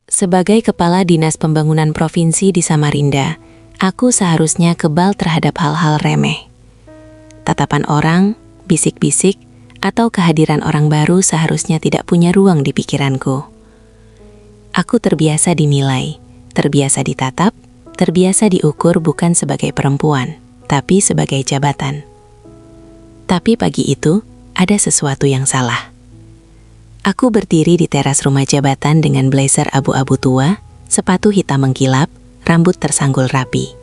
Sebagai Kepala Dinas Pembangunan Provinsi di Samarinda, aku seharusnya kebal terhadap hal-hal remeh. Tatapan orang, bisik-bisik, atau kehadiran orang baru seharusnya tidak punya ruang di pikiranku. Aku terbiasa dinilai, terbiasa ditatap, terbiasa diukur bukan sebagai perempuan, tapi sebagai jabatan. Tapi pagi itu, ada sesuatu yang salah. Aku berdiri di teras rumah jabatan dengan blazer abu-abu tua, sepatu hitam mengkilap, rambut tersanggul rapi.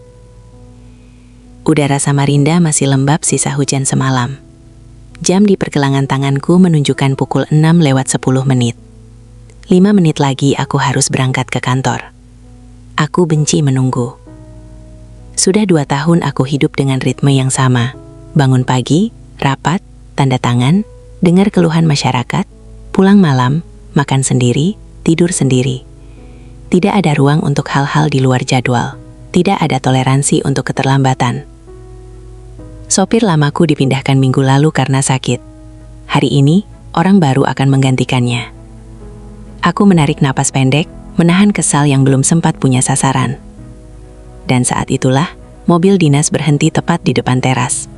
Udara Samarinda masih lembab sisa hujan semalam. Jam di pergelangan tanganku menunjukkan pukul 6:10. 5 menit lagi aku harus berangkat ke kantor. Aku benci menunggu. Sudah 2 tahun aku hidup dengan ritme yang sama. Bangun pagi, rapat, tanda tangan, dengar keluhan masyarakat, pulang malam, makan sendiri, tidur sendiri. Tidak ada ruang untuk hal-hal di luar jadwal. Tidak ada toleransi untuk keterlambatan. Sopir lamaku dipindahkan minggu lalu karena sakit. Hari ini, orang baru akan menggantikannya. Aku menarik napas pendek, menahan kesal yang belum sempat punya sasaran. Dan saat itulah, mobil dinas berhenti tepat di depan teras.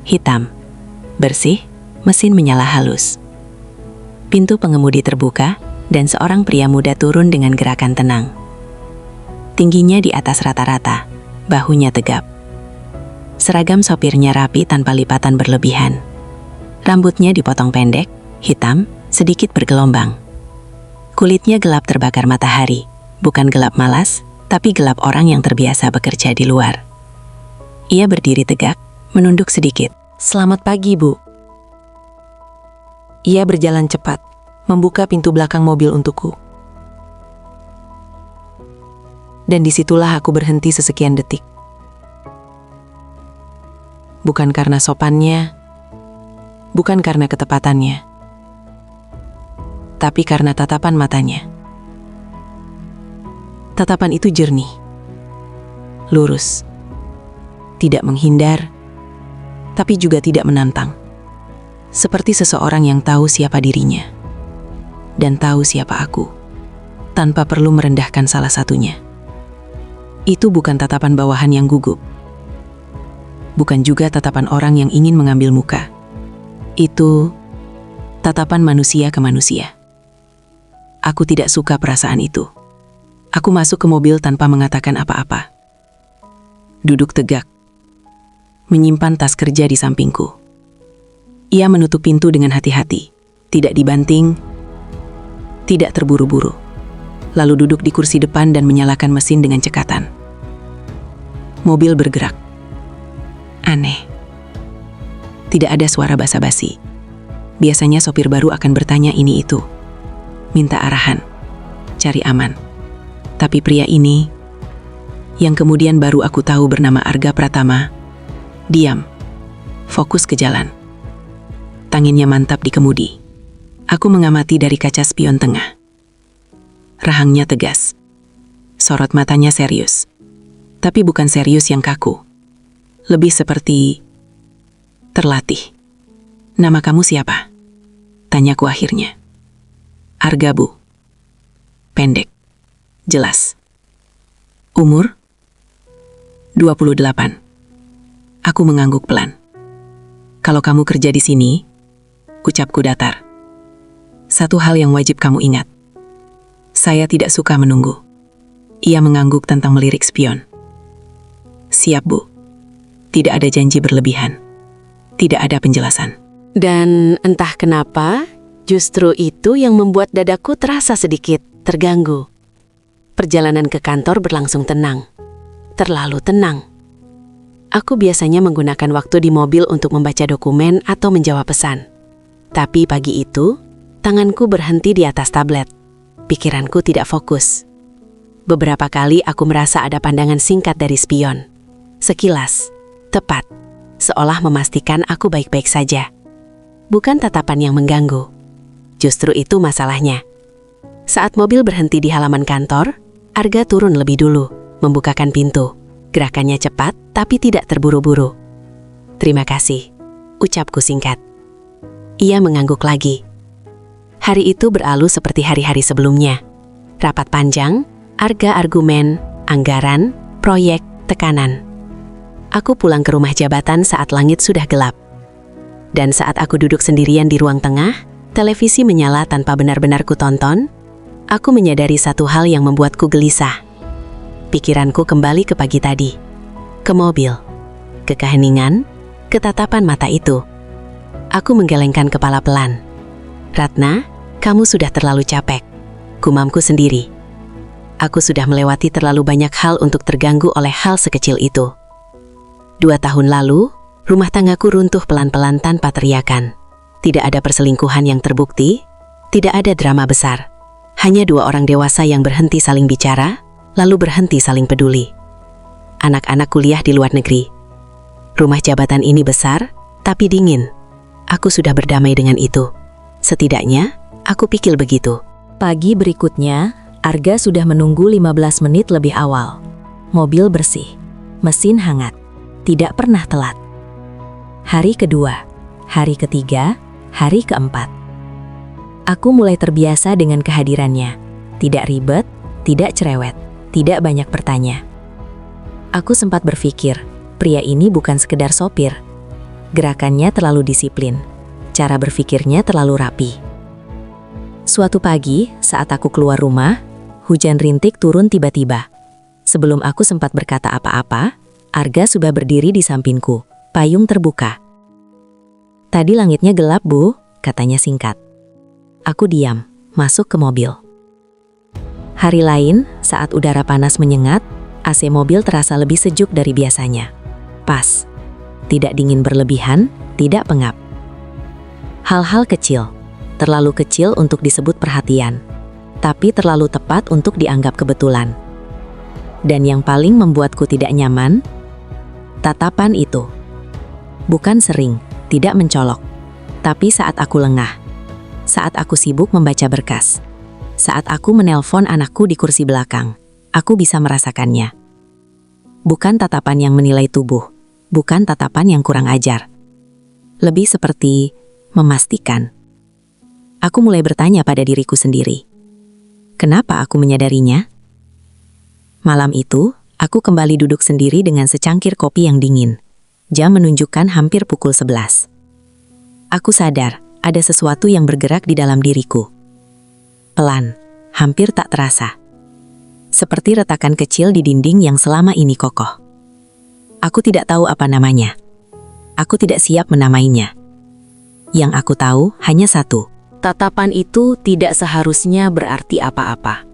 Hitam, bersih, mesin menyala halus. Pintu pengemudi terbuka, dan seorang pria muda turun dengan gerakan tenang. Tingginya di atas rata-rata, bahunya tegap. Seragam sopirnya rapi tanpa lipatan berlebihan. Rambutnya dipotong pendek, hitam, sedikit bergelombang. Kulitnya gelap terbakar matahari, bukan gelap malas, tapi gelap orang yang terbiasa bekerja di luar. Ia berdiri tegak, menunduk sedikit. Selamat pagi, Bu. Ia berjalan cepat, membuka pintu belakang mobil untukku. Dan disitulah aku berhenti sesekian detik. Bukan karena sopannya, bukan karena ketepatannya, tapi karena tatapan matanya. Tatapan itu jernih, lurus, tidak menghindar, tapi juga tidak menantang. Seperti seseorang yang tahu siapa dirinya, dan tahu siapa aku, tanpa perlu merendahkan salah satunya. Itu bukan tatapan bawahan yang gugup. Bukan juga tatapan orang yang ingin mengambil muka. Itu tatapan manusia ke manusia. Aku tidak suka perasaan itu. Aku masuk ke mobil tanpa mengatakan apa-apa. Duduk tegak, menyimpan tas kerja di sampingku. Ia menutup pintu dengan hati-hati, tidak dibanting, tidak terburu-buru. Lalu duduk di kursi depan dan menyalakan mesin dengan cekatan. Mobil bergerak. Aneh. Tidak ada suara basa-basi. Biasanya sopir baru akan bertanya ini itu. Minta arahan, cari aman. Tapi pria ini, yang kemudian baru aku tahu bernama Arga Pratama, diam, fokus ke jalan. Tangannya mantap di kemudi. Aku mengamati dari kaca spion tengah. Rahangnya tegas. Sorot matanya serius. Tapi bukan serius yang kaku. Lebih seperti terlatih. Nama kamu siapa? Tanyaku akhirnya. Arga, Bu. Pendek. Jelas. Umur? 28. Aku mengangguk pelan. Kalau kamu kerja di sini, ucapku datar. Satu hal yang wajib kamu ingat. Saya tidak suka menunggu. Ia mengangguk tentang melirik spion. Siap, Bu. Tidak ada janji berlebihan. Tidak ada penjelasan. Dan entah kenapa, justru itu yang membuat dadaku terasa sedikit terganggu. Perjalanan ke kantor berlangsung tenang. Terlalu tenang. Aku biasanya menggunakan waktu di mobil untuk membaca dokumen atau menjawab pesan. Tapi pagi itu, tanganku berhenti di atas tablet. Pikiranku tidak fokus. Beberapa kali aku merasa ada pandangan singkat dari spion. Sekilas, tepat, seolah memastikan aku baik-baik saja. Bukan tatapan yang mengganggu. Justru itu masalahnya. Saat mobil berhenti di halaman kantor, Arga turun lebih dulu, membukakan pintu. Gerakannya cepat, tapi tidak terburu-buru. Terima kasih, ucapku singkat. Ia mengangguk lagi. Hari itu berlalu seperti hari-hari sebelumnya. Rapat panjang, arga argumen, anggaran, proyek, tekanan. Aku pulang ke rumah jabatan saat langit sudah gelap. Dan saat aku duduk sendirian di ruang tengah, televisi menyala tanpa benar-benar kutonton, aku menyadari satu hal yang membuatku gelisah. Pikiranku kembali ke pagi tadi, ke mobil, ke keheningan, ke tatapan mata itu. Aku menggelengkan kepala pelan. Ratna, kamu sudah terlalu capek, gumamku sendiri. Aku sudah melewati terlalu banyak hal untuk terganggu oleh hal sekecil itu. 2 tahun lalu, rumah tanggaku runtuh pelan-pelan tanpa teriakan. Tidak ada perselingkuhan yang terbukti, tidak ada drama besar. Hanya 2 orang dewasa yang berhenti saling bicara, lalu berhenti saling peduli. Anak-anak kuliah di luar negeri. Rumah jabatan ini besar, tapi dingin. Aku sudah berdamai dengan itu. Setidaknya, aku pikir begitu. Pagi berikutnya, Arga sudah menunggu 15 menit lebih awal. Mobil bersih, mesin hangat, tidak pernah telat. Hari kedua, hari ketiga, hari keempat. Aku mulai terbiasa dengan kehadirannya. Tidak ribet, tidak cerewet, tidak banyak bertanya. Aku sempat berpikir, pria ini bukan sekedar sopir. Gerakannya terlalu disiplin, cara berpikirnya terlalu rapi. Suatu pagi, saat aku keluar rumah, hujan rintik turun tiba-tiba. Sebelum aku sempat berkata apa-apa, Arga sudah berdiri di sampingku, payung terbuka. "Tadi langitnya gelap, Bu," katanya singkat. Aku diam, masuk ke mobil. Hari lain, saat udara panas menyengat, AC mobil terasa lebih sejuk dari biasanya. Pas. Tidak dingin berlebihan, tidak pengap. Hal-hal kecil, terlalu kecil untuk disebut perhatian, tapi terlalu tepat untuk dianggap kebetulan. Dan yang paling membuatku tidak nyaman, tatapan itu. Bukan sering, tidak mencolok, tapi saat aku lengah, saat aku sibuk membaca berkas, saat aku menelpon anakku di kursi belakang, aku bisa merasakannya. Bukan tatapan yang menilai tubuh, bukan tatapan yang kurang ajar. Lebih seperti memastikan. Aku mulai bertanya pada diriku sendiri. Kenapa aku menyadarinya? Malam itu, aku kembali duduk sendiri dengan secangkir kopi yang dingin. Jam menunjukkan hampir pukul 11. Aku sadar, ada sesuatu yang bergerak di dalam diriku. Pelan, hampir tak terasa. Seperti retakan kecil di dinding yang selama ini kokoh. Aku tidak tahu apa namanya. Aku tidak siap menamainya. Yang aku tahu hanya satu. Tatapan itu tidak seharusnya berarti apa-apa.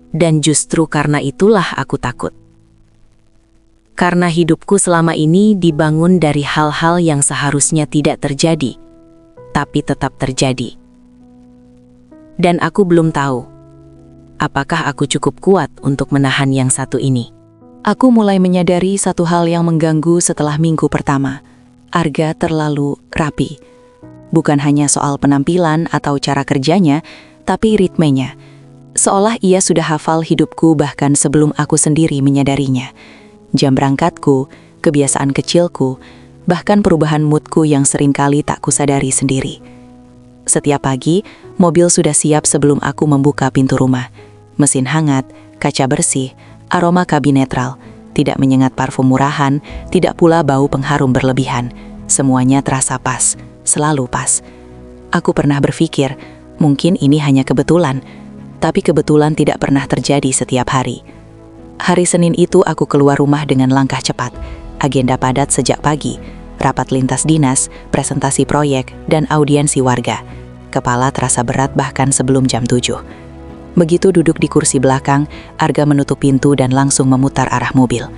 Dan justru karena itulah aku takut. Karena hidupku selama ini dibangun dari hal-hal yang seharusnya tidak terjadi, tapi tetap terjadi. Dan aku belum tahu, apakah aku cukup kuat untuk menahan yang satu ini. Aku mulai menyadari satu hal yang mengganggu setelah minggu pertama. Arga terlalu rapi. Bukan hanya soal penampilan atau cara kerjanya, tapi ritmenya. Seolah ia sudah hafal hidupku bahkan sebelum aku sendiri menyadarinya. Jam berangkatku, kebiasaan kecilku, bahkan perubahan moodku yang seringkali tak kusadari sendiri. Setiap pagi, mobil sudah siap sebelum aku membuka pintu rumah. Mesin hangat, kaca bersih, aroma kabin netral, tidak menyengat parfum murahan, tidak pula bau pengharum berlebihan. Semuanya terasa pas, selalu pas. Aku pernah berpikir, mungkin ini hanya kebetulan, tapi kebetulan tidak pernah terjadi setiap hari. Hari Senin itu aku keluar rumah dengan langkah cepat, agenda padat sejak pagi, rapat lintas dinas, presentasi proyek, dan audiensi warga. Kepala terasa berat bahkan sebelum jam 7. Begitu duduk di kursi belakang, Arga menutup pintu dan langsung memutar arah mobil.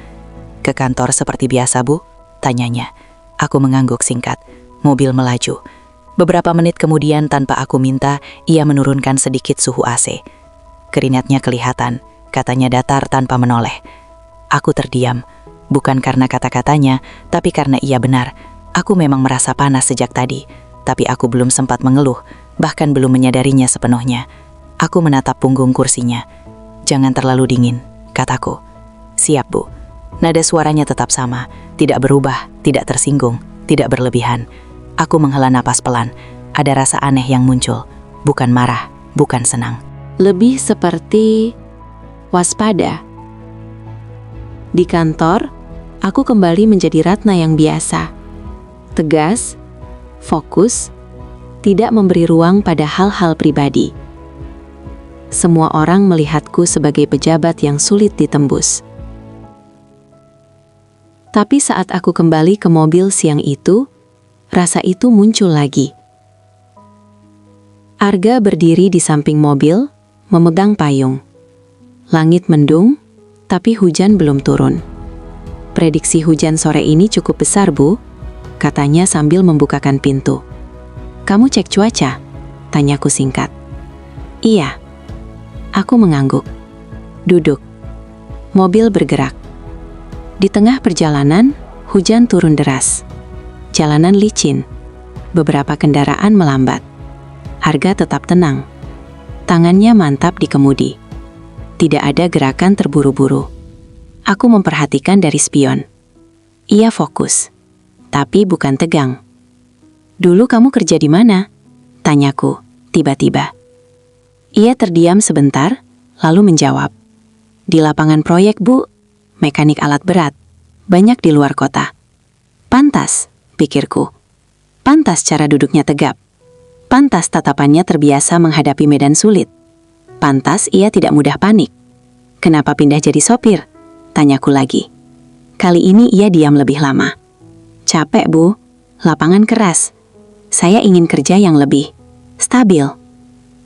"Ke kantor seperti biasa, Bu?" tanyanya. Aku mengangguk singkat. Mobil melaju. Beberapa menit kemudian tanpa aku minta, ia menurunkan sedikit suhu AC. Keringatnya kelihatan, katanya datar tanpa menoleh. Aku terdiam, bukan karena kata-katanya, tapi karena ia benar. Aku memang merasa panas sejak tadi, tapi aku belum sempat mengeluh, bahkan belum menyadarinya sepenuhnya. Aku menatap punggung kursinya. "Jangan terlalu dingin," kataku. "Siap, Bu." Nada suaranya tetap sama, tidak berubah, tidak tersinggung, tidak berlebihan. Aku menghela napas pelan. Ada rasa aneh yang muncul, bukan marah, bukan senang. Lebih seperti waspada. Di kantor, aku kembali menjadi Ratna yang biasa. Tegas, fokus, tidak memberi ruang pada hal-hal pribadi. Semua orang melihatku sebagai pejabat yang sulit ditembus. Tapi saat aku kembali ke mobil siang itu, rasa itu muncul lagi. Arga berdiri di samping mobil, memegang payung. Langit mendung, tapi hujan belum turun. Prediksi hujan sore ini cukup besar, Bu, katanya sambil membukakan pintu. Kamu cek cuaca? Tanyaku singkat. Iya. Aku mengangguk. Duduk. Mobil bergerak. Di tengah perjalanan, hujan turun deras. Jalanan licin. Beberapa kendaraan melambat. Arga tetap tenang. Tangannya mantap di kemudi. Tidak ada gerakan terburu-buru. Aku memperhatikan dari spion. Ia fokus, tapi bukan tegang. Dulu kamu kerja di mana? Tanyaku, tiba-tiba. Ia terdiam sebentar, lalu menjawab. Di lapangan proyek, Bu. Mekanik alat berat. Banyak di luar kota. Pantas, pikirku. Pantas cara duduknya tegap. Pantas tatapannya terbiasa menghadapi medan sulit. Pantas ia tidak mudah panik. Kenapa pindah jadi sopir? Tanyaku lagi. Kali ini ia diam lebih lama. Capek, Bu. Lapangan keras. Saya ingin kerja yang lebih stabil.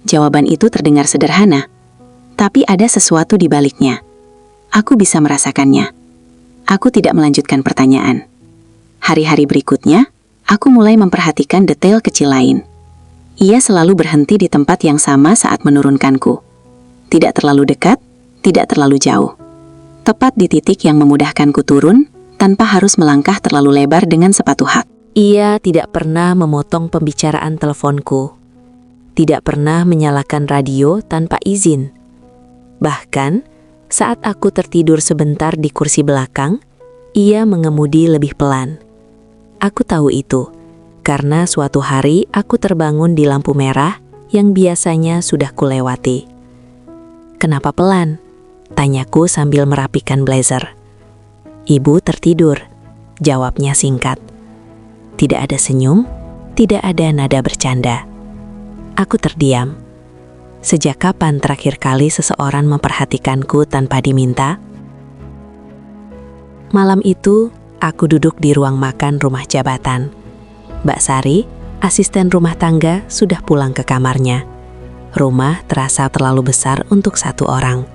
Jawaban itu terdengar sederhana, tapi ada sesuatu di baliknya. Aku bisa merasakannya. Aku tidak melanjutkan pertanyaan. Hari-hari berikutnya, aku mulai memperhatikan detail kecil lain. Ia selalu berhenti di tempat yang sama saat menurunkanku. Tidak terlalu dekat, tidak terlalu jauh. Tepat di titik yang memudahkanku turun, tanpa harus melangkah terlalu lebar dengan sepatu hak. Ia tidak pernah memotong pembicaraan teleponku. Tidak pernah menyalakan radio tanpa izin. Bahkan, saat aku tertidur sebentar di kursi belakang, ia mengemudi lebih pelan. Aku tahu itu, karena suatu hari aku terbangun di lampu merah yang biasanya sudah kulewati. Kenapa pelan? Tanyaku sambil merapikan blazer. Ibu tertidur, jawabnya singkat. Tidak ada senyum, tidak ada nada bercanda. Aku terdiam. Sejak kapan terakhir kali seseorang memperhatikanku tanpa diminta? Malam itu, aku duduk di ruang makan rumah jabatan. Mbak Sari, asisten rumah tangga, sudah pulang ke kamarnya. Rumah terasa terlalu besar untuk satu orang.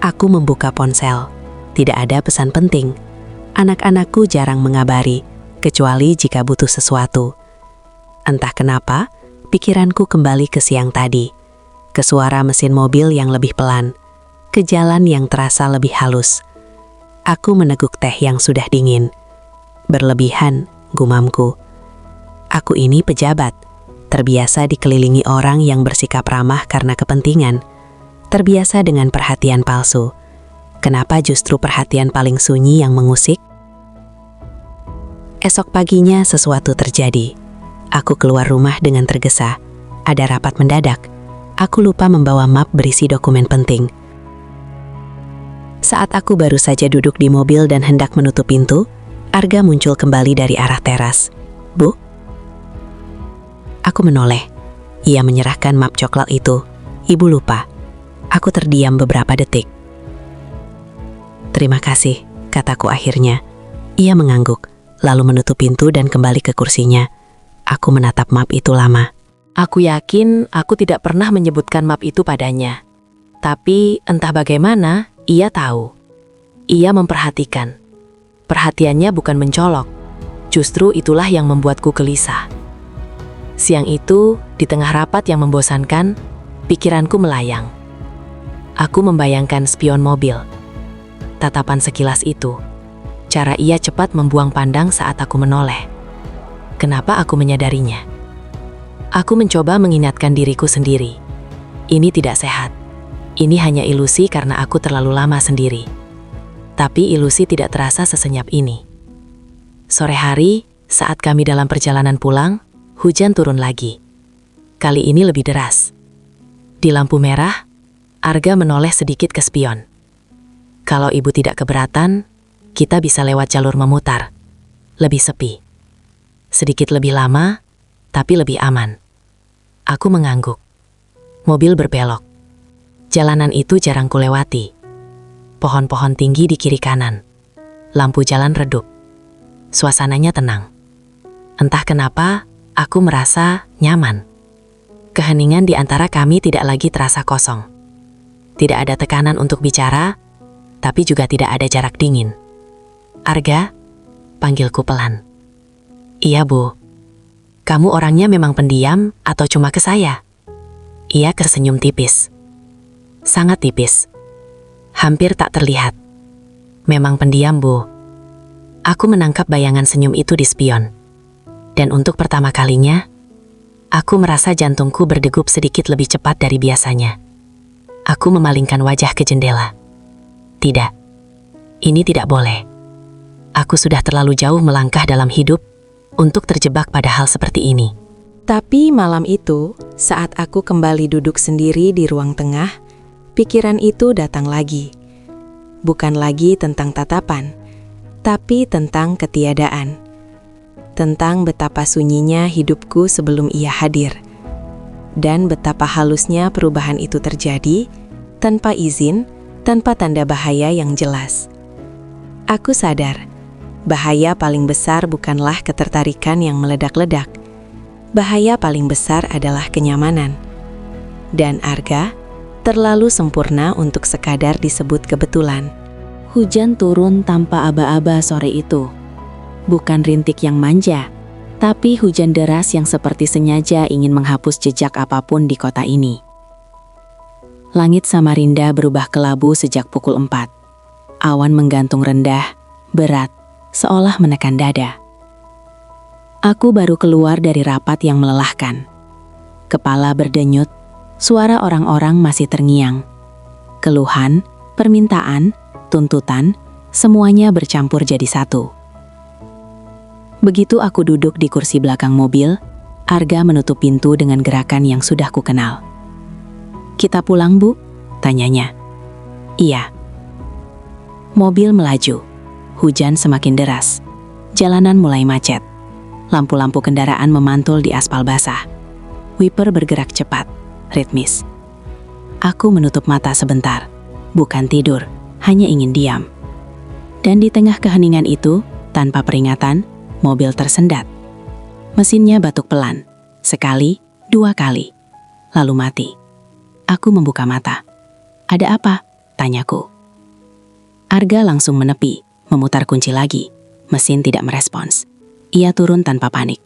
Aku membuka ponsel. Tidak ada pesan penting. Anak-anakku jarang mengabari, kecuali jika butuh sesuatu. Entah kenapa, pikiranku kembali ke siang tadi, ke suara mesin mobil yang lebih pelan, ke jalan yang terasa lebih halus. Aku meneguk teh yang sudah dingin. Berlebihan, gumamku. Aku ini pejabat, terbiasa dikelilingi orang yang bersikap ramah karena kepentingan, terbiasa dengan perhatian palsu. Kenapa justru perhatian paling sunyi yang mengusik? Esok paginya sesuatu terjadi. Aku keluar rumah dengan tergesa. Ada rapat mendadak. Aku lupa membawa map berisi dokumen penting. Saat aku baru saja duduk di mobil dan hendak menutup pintu, Arga muncul kembali dari arah teras. Bu? Aku menoleh. Ia menyerahkan map coklat itu. Ibu lupa. Aku terdiam beberapa detik. Terima kasih, kataku akhirnya. Ia mengangguk, lalu menutup pintu dan kembali ke kursinya. Aku menatap map itu lama. Aku yakin aku tidak pernah menyebutkan map itu padanya. Tapi entah bagaimana, ia tahu. Ia memperhatikan. Perhatiannya bukan mencolok. Justru itulah yang membuatku gelisah. Siang itu, di tengah rapat yang membosankan, pikiranku melayang. Aku membayangkan spion mobil. Tatapan sekilas itu. Cara ia cepat membuang pandang saat aku menoleh. Kenapa aku menyadarinya? Aku mencoba mengingatkan diriku sendiri. Ini tidak sehat. Ini hanya ilusi karena aku terlalu lama sendiri. Tapi ilusi tidak terasa sesenyap ini. Sore hari, saat kami dalam perjalanan pulang, hujan turun lagi. Kali ini lebih deras. Di lampu merah, Arga menoleh sedikit ke spion. Kalau ibu tidak keberatan, kita bisa lewat jalur memutar. Lebih sepi. Sedikit lebih lama, tapi lebih aman. Aku mengangguk. Mobil berbelok. Jalanan itu jarang kulewati. Pohon-pohon tinggi di kiri kanan. Lampu jalan redup. Suasananya tenang. Entah kenapa, aku merasa nyaman. Keheningan di antara kami tidak lagi terasa kosong. Tidak ada tekanan untuk bicara, tapi juga tidak ada jarak dingin. Arga, panggilku pelan. Iya, Bu. Kamu orangnya memang pendiam atau cuma ke saya? Ia tersenyum tipis. Sangat tipis. Hampir tak terlihat. Memang pendiam, Bu. Aku menangkap bayangan senyum itu di spion. Dan untuk pertama kalinya, aku merasa jantungku berdegup sedikit lebih cepat dari biasanya. Aku memalingkan wajah ke jendela. Tidak. Ini tidak boleh. Aku sudah terlalu jauh melangkah dalam hidup untuk terjebak pada hal seperti ini. Tapi malam itu, saat aku kembali duduk sendiri di ruang tengah, pikiran itu datang lagi. Bukan lagi tentang tatapan, tapi tentang ketiadaan. Tentang betapa sunyinya hidupku sebelum ia hadir. Dan betapa halusnya perubahan itu terjadi, tanpa izin, tanpa tanda bahaya yang jelas. Aku sadar, bahaya paling besar bukanlah ketertarikan yang meledak-ledak. Bahaya paling besar adalah kenyamanan. Dan Arga terlalu sempurna untuk sekadar disebut kebetulan. Hujan turun tanpa aba-aba sore itu. Bukan rintik yang manja, tapi hujan deras yang seperti sengaja ingin menghapus jejak apapun di kota ini. Langit Samarinda berubah kelabu sejak pukul 4. Awan menggantung rendah, berat, seolah menekan dada. Aku baru keluar dari rapat yang melelahkan. Kepala berdenyut, suara orang-orang masih terngiang. Keluhan, permintaan, tuntutan, semuanya bercampur jadi satu. Begitu aku duduk di kursi belakang mobil, Arga menutup pintu dengan gerakan yang sudah kukenal. "Kita pulang, Bu?" tanyanya. "Iya." Mobil melaju. Hujan semakin deras. Jalanan mulai macet. Lampu-lampu kendaraan memantul di aspal basah. Wiper bergerak cepat, ritmis. Aku menutup mata sebentar. Bukan tidur, hanya ingin diam. Dan di tengah keheningan itu, tanpa peringatan, mobil tersendat. Mesinnya batuk pelan. Sekali, 2 kali. Lalu mati. Aku membuka mata. "Ada apa?" tanyaku. Arga langsung menepi, memutar kunci lagi. Mesin tidak merespons. Ia turun tanpa panik.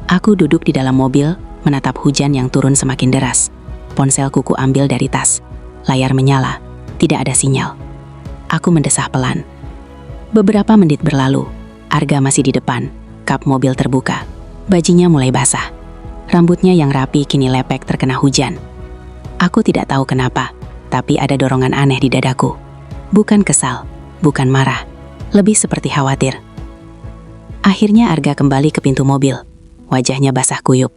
Aku duduk di dalam mobil, menatap hujan yang turun semakin deras. Ponselku ku ambil dari tas. Layar menyala. Tidak ada sinyal. Aku mendesah pelan. Beberapa menit berlalu. Arga masih di depan. Kap mobil terbuka. Bajunya mulai basah. Rambutnya yang rapi kini lepek terkena hujan. Aku tidak tahu kenapa, tapi ada dorongan aneh di dadaku. Bukan kesal, bukan marah. Lebih seperti khawatir. Akhirnya Arga kembali ke pintu mobil. Wajahnya basah kuyup.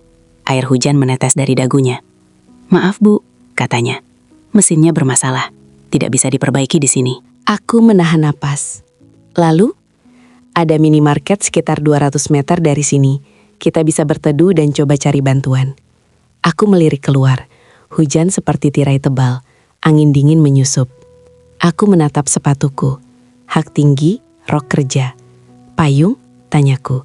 Air hujan menetes dari dagunya. "Maaf, Bu," katanya. "Mesinnya bermasalah. Tidak bisa diperbaiki di sini." Aku menahan napas. Lalu, ada minimarket sekitar 200 meter dari sini. Kita bisa berteduh dan coba cari bantuan. Aku melirik keluar. Hujan seperti tirai tebal. Angin dingin menyusup. Aku menatap sepatuku. Hak tinggi, rok kerja. "Payung?" tanyaku.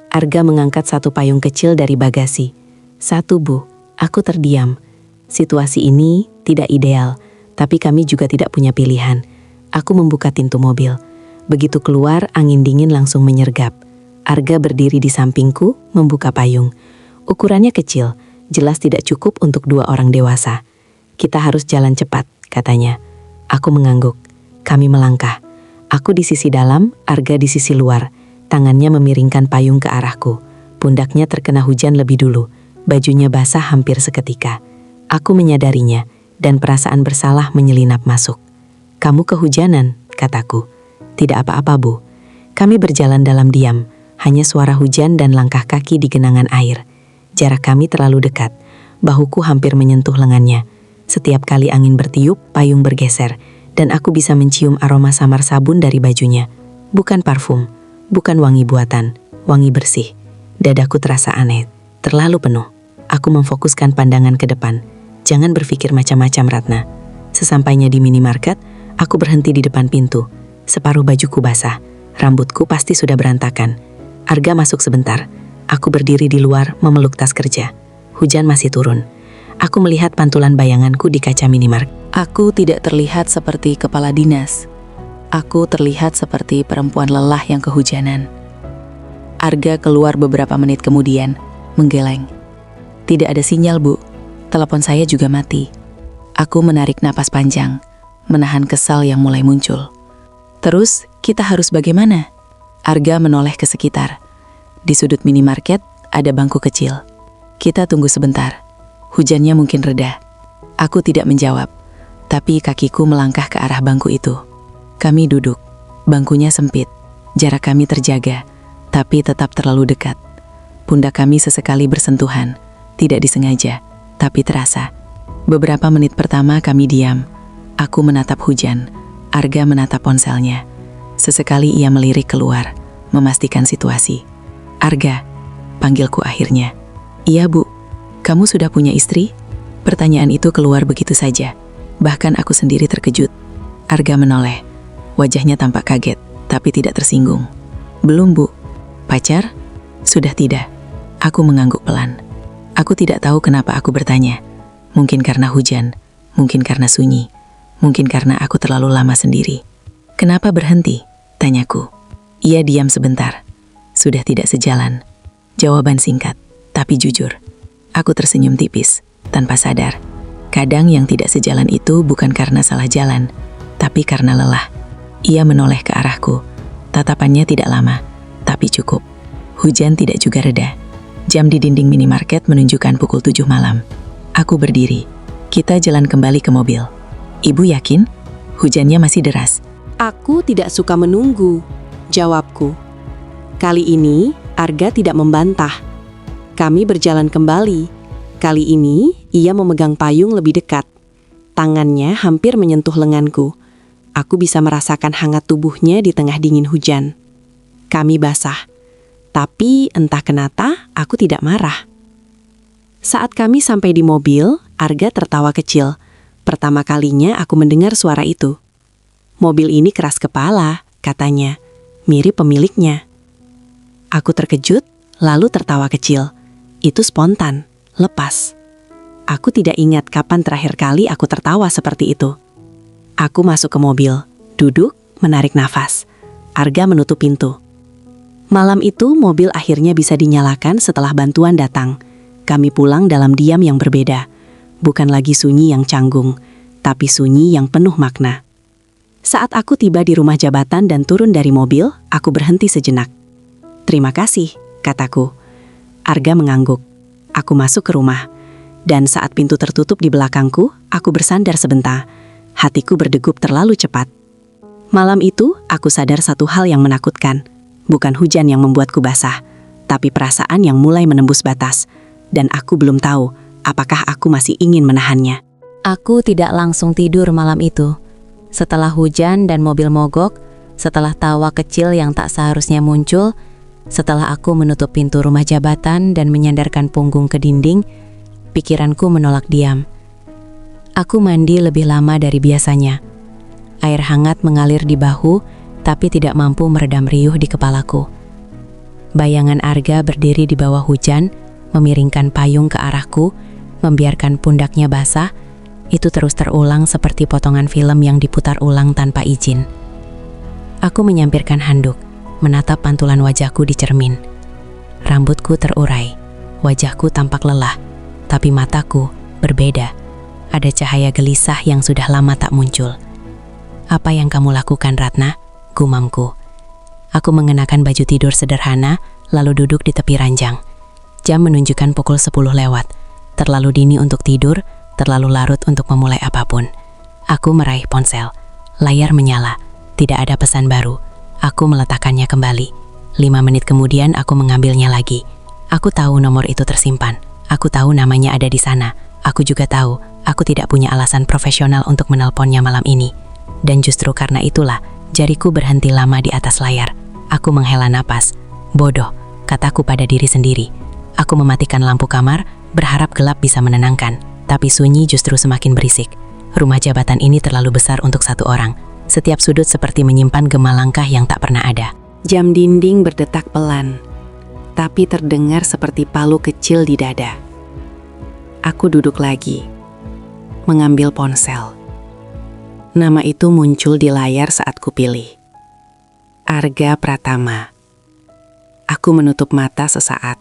Arga mengangkat satu payung kecil dari bagasi. "1, Bu." Aku terdiam. Situasi ini tidak ideal, tapi kami juga tidak punya pilihan. Aku membuka pintu mobil. Begitu keluar, angin dingin langsung menyergap. Arga berdiri di sampingku, membuka payung. Ukurannya kecil, jelas tidak cukup untuk 2 orang dewasa. "Kita harus jalan cepat," katanya. Aku mengangguk. Kami melangkah. Aku di sisi dalam, Arga di sisi luar. Tangannya memiringkan payung ke arahku. Pundaknya terkena hujan lebih dulu. Bajunya basah hampir seketika. Aku menyadarinya, dan perasaan bersalah menyelinap masuk. "Kamu kehujanan," kataku. "Tidak apa-apa, Bu." Kami berjalan dalam diam, hanya suara hujan dan langkah kaki di genangan air. Jarak kami terlalu dekat. Bahuku hampir menyentuh lengannya. Setiap kali angin bertiup, payung bergeser, dan aku bisa mencium aroma samar sabun dari bajunya. Bukan parfum, bukan wangi buatan, wangi bersih. Dadaku terasa aneh, terlalu penuh. Aku memfokuskan pandangan ke depan. Jangan berpikir macam-macam, Ratna. Sesampainya di minimarket, aku berhenti di depan pintu. Separuh bajuku basah, rambutku pasti sudah berantakan. Arga masuk sebentar. Aku berdiri di luar memeluk tas kerja. Hujan masih turun. Aku melihat pantulan bayanganku di kaca minimarket. Aku tidak terlihat seperti kepala dinas. Aku terlihat seperti perempuan lelah yang kehujanan. Arga keluar beberapa menit kemudian, menggeleng. Tidak ada sinyal, Bu. Telepon saya juga mati. Aku menarik napas panjang, menahan kesal yang mulai muncul. Terus, kita harus bagaimana? Arga menoleh ke sekitar. Di sudut minimarket, ada bangku kecil. Kita tunggu sebentar. Hujannya mungkin reda. Aku tidak menjawab, tapi kakiku melangkah ke arah bangku itu. Kami duduk. Bangkunya sempit. Jarak kami terjaga, tapi tetap terlalu dekat. Pundak kami sesekali bersentuhan. Tidak disengaja, tapi terasa. Beberapa menit pertama kami diam. Aku menatap hujan. Arga menatap ponselnya. Sesekali ia melirik keluar, memastikan situasi. Arga, panggilku akhirnya. Iya, Bu. Kamu sudah punya istri? Pertanyaan itu keluar begitu saja. Bahkan aku sendiri terkejut. Arga menoleh. Wajahnya tampak kaget, tapi tidak tersinggung. Belum, Bu. Pacar? Sudah tidak. Aku mengangguk pelan. Aku tidak tahu kenapa aku bertanya. Mungkin karena hujan, mungkin karena sunyi, mungkin karena aku terlalu lama sendiri. Kenapa berhenti? Tanyaku. Ia diam sebentar. Sudah tidak sejalan. Jawaban singkat, tapi jujur. Aku tersenyum tipis, tanpa sadar. Kadang yang tidak sejalan itu bukan karena salah jalan, tapi karena lelah. Ia menoleh ke arahku. Tatapannya tidak lama, tapi cukup. Hujan tidak juga reda. Jam di dinding minimarket menunjukkan pukul 7 malam. Aku berdiri. Kita jalan kembali ke mobil. Ibu yakin? Hujannya masih deras. Aku tidak suka menunggu, jawabku. Kali ini, Arga tidak membantah. Kami berjalan kembali. Kali ini, ia memegang payung lebih dekat. Tangannya hampir menyentuh lenganku. Aku bisa merasakan hangat tubuhnya di tengah dingin hujan. Kami basah. Tapi entah kenapa, aku tidak marah. Saat kami sampai di mobil, Arga tertawa kecil. Pertama kalinya aku mendengar suara itu. Mobil ini keras kepala, katanya. Mirip pemiliknya. Aku terkejut, lalu tertawa kecil. Itu spontan, lepas. Aku tidak ingat kapan terakhir kali aku tertawa seperti itu. Aku masuk ke mobil, duduk, menarik nafas. Arga menutup pintu. Malam itu mobil akhirnya bisa dinyalakan setelah bantuan datang. Kami pulang dalam diam yang berbeda. Bukan lagi sunyi yang canggung, tapi sunyi yang penuh makna. Saat aku tiba di rumah jabatan dan turun dari mobil, aku berhenti sejenak. Terima kasih, kataku. Arga mengangguk. Aku masuk ke rumah. Dan saat pintu tertutup di belakangku, aku bersandar sebentar. Hatiku berdegup terlalu cepat. Malam itu, aku sadar satu hal yang menakutkan. Bukan hujan yang membuatku basah, tapi perasaan yang mulai menembus batas. Dan aku belum tahu apakah aku masih ingin menahannya. Aku tidak langsung tidur malam itu. Setelah hujan dan mobil mogok, setelah tawa kecil yang tak seharusnya muncul, setelah aku menutup pintu rumah jabatan dan menyandarkan punggung ke dinding, pikiranku menolak diam. Aku mandi lebih lama dari biasanya. Air hangat mengalir di bahu, tapi tidak mampu meredam riuh di kepalaku. Bayangan Arga berdiri di bawah hujan, memiringkan payung ke arahku, membiarkan pundaknya basah. Itu terus terulang seperti potongan film yang diputar ulang tanpa izin. Aku menyampirkan handuk, menatap pantulan wajahku di cermin. Rambutku terurai, wajahku tampak lelah, tapi mataku berbeda. Ada cahaya gelisah yang sudah lama tak muncul. Apa yang kamu lakukan, Ratna? Gumamku. Aku mengenakan baju tidur sederhana, lalu duduk di tepi ranjang. Jam menunjukkan pukul 10 lewat. Terlalu dini untuk tidur, terlalu larut untuk memulai apapun. Aku meraih ponsel. Layar menyala. Tidak ada pesan baru. Aku meletakkannya kembali. 5 menit kemudian aku mengambilnya lagi. Aku tahu nomor itu tersimpan. Aku tahu namanya ada di sana. Aku juga tahu, aku tidak punya alasan profesional untuk menelponnya malam ini. Dan justru karena itulah, jariku berhenti lama di atas layar. Aku menghela napas. Bodoh, kataku pada diri sendiri. Aku mematikan lampu kamar, berharap gelap bisa menenangkan. Tapi sunyi justru semakin berisik. Rumah jabatan ini terlalu besar untuk satu orang. Setiap sudut seperti menyimpan gema langkah yang tak pernah ada. Jam dinding berdetak pelan, tapi terdengar seperti palu kecil di dada. Aku duduk lagi, mengambil ponsel. Nama itu muncul di layar saat kupilih. Arga Pratama. Aku menutup mata sesaat.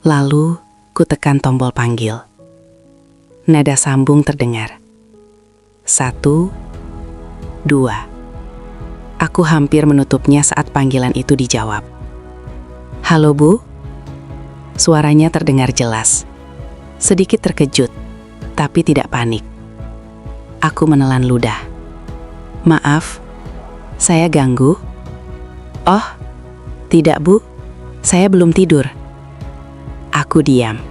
Lalu, ku tekan tombol panggil. Nada sambung terdengar. 1, 2. Aku hampir menutupnya saat panggilan itu dijawab. Halo Bu? Suaranya terdengar jelas. Sedikit terkejut, tapi tidak panik. Aku menelan ludah. Maaf, saya ganggu? Oh, tidak Bu, saya belum tidur. Aku diam.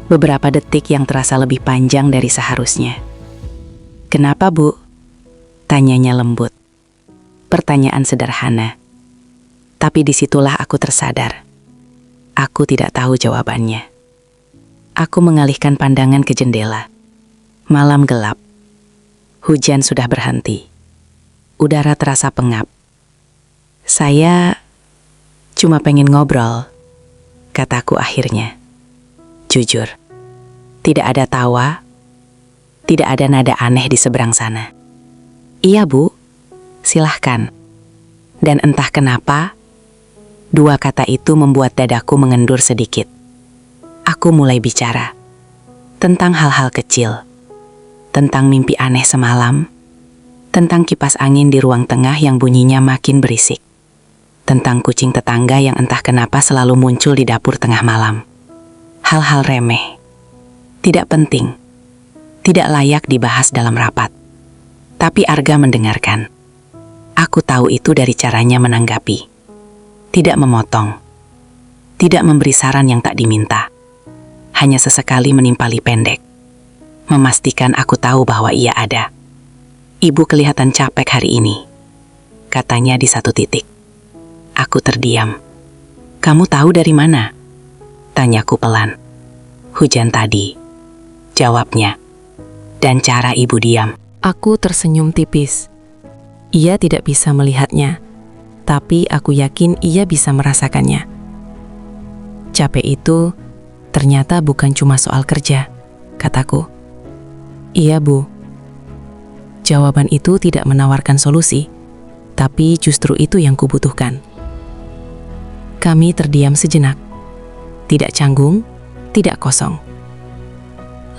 Beberapa detik yang terasa lebih panjang dari seharusnya. Kenapa Bu? Tanyanya lembut. Pertanyaan sederhana. Tapi disitulah aku tersadar. Aku tidak tahu jawabannya. Aku mengalihkan pandangan ke jendela. Malam gelap. Hujan sudah berhenti. Udara terasa pengap. Saya cuma pengen ngobrol, kataku akhirnya. Jujur, tidak ada tawa, tidak ada nada aneh di seberang sana. Iya Bu, silahkan. Dan entah kenapa, dua kata itu membuat dadaku mengendur sedikit. Aku mulai bicara tentang hal-hal kecil, tentang mimpi aneh semalam, tentang kipas angin di ruang tengah yang bunyinya makin berisik, tentang kucing tetangga yang entah kenapa selalu muncul di dapur tengah malam. Hal-hal remeh, tidak penting, tidak layak dibahas dalam rapat. Tapi Arga mendengarkan. Aku tahu itu dari caranya menanggapi. Tidak memotong, tidak memberi saran yang tak diminta. Hanya sesekali menimpali pendek, memastikan aku tahu bahwa ia ada. Ibu kelihatan capek hari ini, katanya di satu titik. Aku terdiam. Kamu tahu dari mana? Tanyaku pelan. Hujan tadi, jawabnya. Dan cara ibu diam. Aku tersenyum tipis. Ia tidak bisa melihatnya, tapi aku yakin ia bisa merasakannya. Capek itu ternyata bukan cuma soal kerja, kataku. Iya Bu. Jawaban itu tidak menawarkan solusi, tapi justru itu yang kubutuhkan. Kami terdiam sejenak. Tidak canggung, tidak kosong.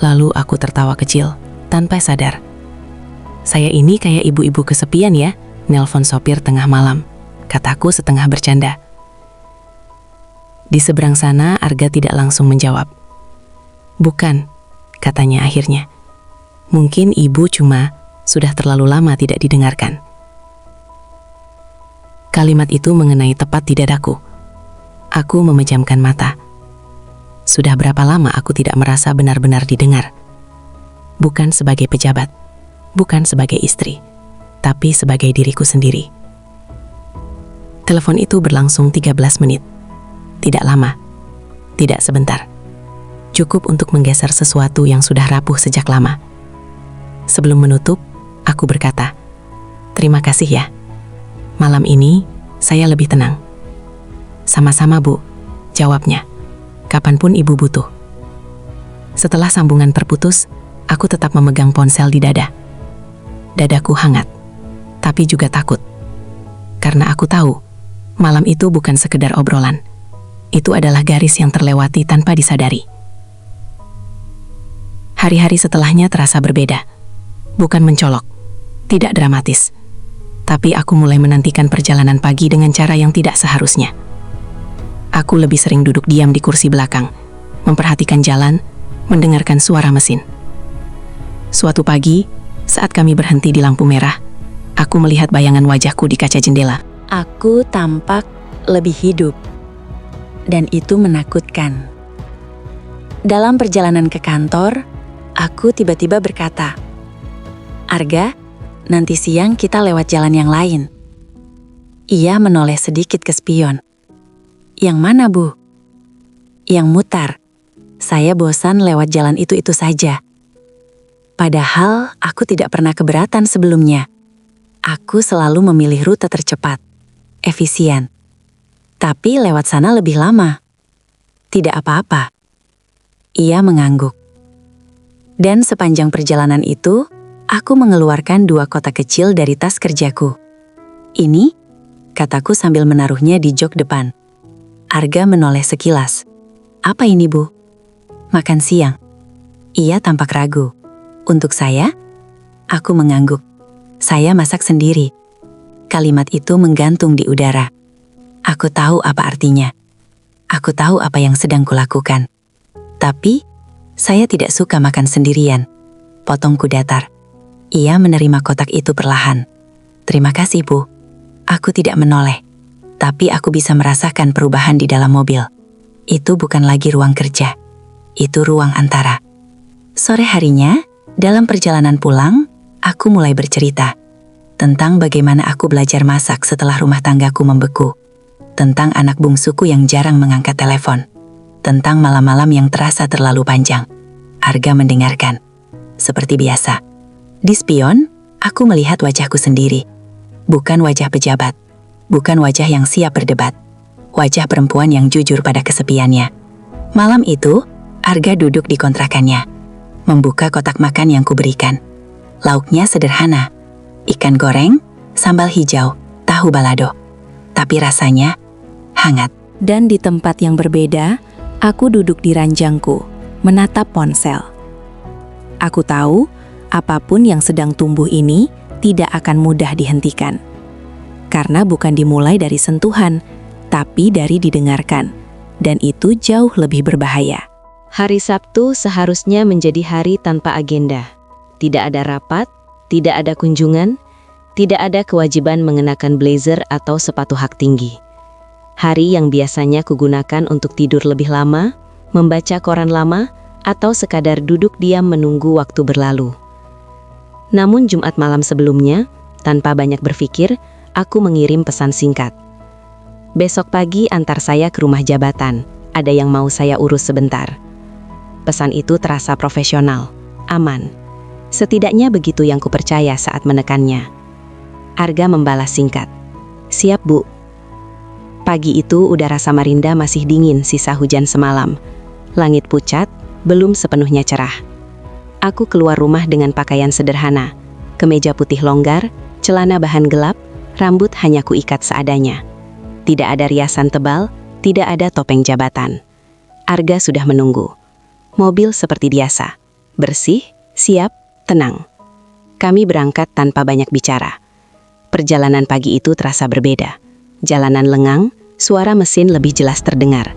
Lalu aku tertawa kecil, tanpa sadar. Saya ini kayak ibu-ibu kesepian ya, nelpon sopir tengah malam, kataku setengah bercanda. Di seberang sana Arga tidak langsung menjawab. Bukan, katanya akhirnya. Mungkin ibu cuma sudah terlalu lama tidak didengarkan. Kalimat itu mengenai tepat di dadaku. Aku memejamkan mata. Sudah berapa lama aku tidak merasa benar-benar didengar. Bukan sebagai pejabat, bukan sebagai istri, tapi sebagai diriku sendiri. Telepon itu berlangsung 13 menit. Tidak lama, tidak sebentar. Cukup untuk menggeser sesuatu yang sudah rapuh sejak lama. Sebelum menutup, aku berkata, "Terima kasih ya. Malam ini saya lebih tenang." "Sama-sama Bu," jawabnya. "Kapanpun ibu butuh." Setelah sambungan terputus, aku tetap memegang ponsel di dada. Dadaku hangat, tapi juga takut. Karena aku tahu, malam itu bukan sekedar obrolan. Itu adalah garis yang terlewati tanpa disadari. Hari-hari setelahnya terasa berbeda. Bukan mencolok, tidak dramatis. Tapi aku mulai menantikan perjalanan pagi dengan cara yang tidak seharusnya. Aku lebih sering duduk diam di kursi belakang, memperhatikan jalan, mendengarkan suara mesin. Suatu pagi, saat kami berhenti di lampu merah, aku melihat bayangan wajahku di kaca jendela. Aku tampak lebih hidup, dan itu menakutkan. Dalam perjalanan ke kantor, aku tiba-tiba berkata, "Arga, nanti siang kita lewat jalan yang lain." Ia menoleh sedikit ke spion. "Yang mana, Bu?" "Yang mutar. Saya bosan lewat jalan itu-itu saja." Padahal aku tidak pernah keberatan sebelumnya. Aku selalu memilih rute tercepat, efisien. Tapi lewat sana lebih lama. Tidak apa-apa. Ia mengangguk. Dan sepanjang perjalanan itu, aku mengeluarkan 2 kotak kecil dari tas kerjaku. "Ini," kataku sambil menaruhnya di jok depan. Arga menoleh sekilas. "Apa ini, Bu?" "Makan siang." Ia tampak ragu. "Untuk saya?" Aku mengangguk. "Saya masak sendiri." Kalimat itu menggantung di udara. Aku tahu apa artinya. Aku tahu apa yang sedang kulakukan. Tapi, saya tidak suka makan sendirian. Potongku datar. Ia menerima kotak itu perlahan. "Terima kasih, Bu." Aku tidak menoleh. Tapi aku bisa merasakan perubahan di dalam mobil. Itu bukan lagi ruang kerja. Itu ruang antara. Sore harinya, dalam perjalanan pulang, aku mulai bercerita tentang bagaimana aku belajar masak setelah rumah tanggaku membeku, tentang anak bungsuku yang jarang mengangkat telepon, tentang malam-malam yang terasa terlalu panjang. Arga mendengarkan. Seperti biasa. Di spion, aku melihat wajahku sendiri. Bukan wajah pejabat, bukan wajah yang siap berdebat. Wajah perempuan yang jujur pada kesepiannya. Malam itu, Arga duduk di kontrakannya, membuka kotak makan yang kuberikan. Lauknya sederhana, ikan goreng, sambal hijau, tahu balado. Tapi rasanya hangat. Dan di tempat yang berbeda, aku duduk di ranjangku, menatap ponsel. Aku tahu, apapun yang sedang tumbuh ini tidak akan mudah dihentikan. Karena bukan dimulai dari sentuhan, tapi dari didengarkan. Dan itu jauh lebih berbahaya. Hari Sabtu seharusnya menjadi hari tanpa agenda. Tidak ada rapat, tidak ada kunjungan, tidak ada kewajiban mengenakan blazer atau sepatu hak tinggi. Hari yang biasanya kugunakan untuk tidur lebih lama, membaca koran lama, atau sekadar duduk diam menunggu waktu berlalu. Namun Jumat malam sebelumnya, tanpa banyak berpikir, aku mengirim pesan singkat. "Besok pagi antar saya ke rumah jabatan, ada yang mau saya urus sebentar." Pesan itu terasa profesional, aman. Setidaknya begitu yang kupercaya saat menekannya. Arga membalas singkat. "Siap, Bu." Pagi itu udara Samarinda masih dingin sisa hujan semalam. Langit pucat, belum sepenuhnya cerah. Aku keluar rumah dengan pakaian sederhana. Kemeja putih longgar, celana bahan gelap, rambut hanya kuikat seadanya. Tidak ada riasan tebal, tidak ada topeng jabatan. Arga sudah menunggu. Mobil seperti biasa, bersih, siap, tenang. Kami berangkat tanpa banyak bicara. Perjalanan pagi itu terasa berbeda. Jalanan lengang, suara mesin lebih jelas terdengar.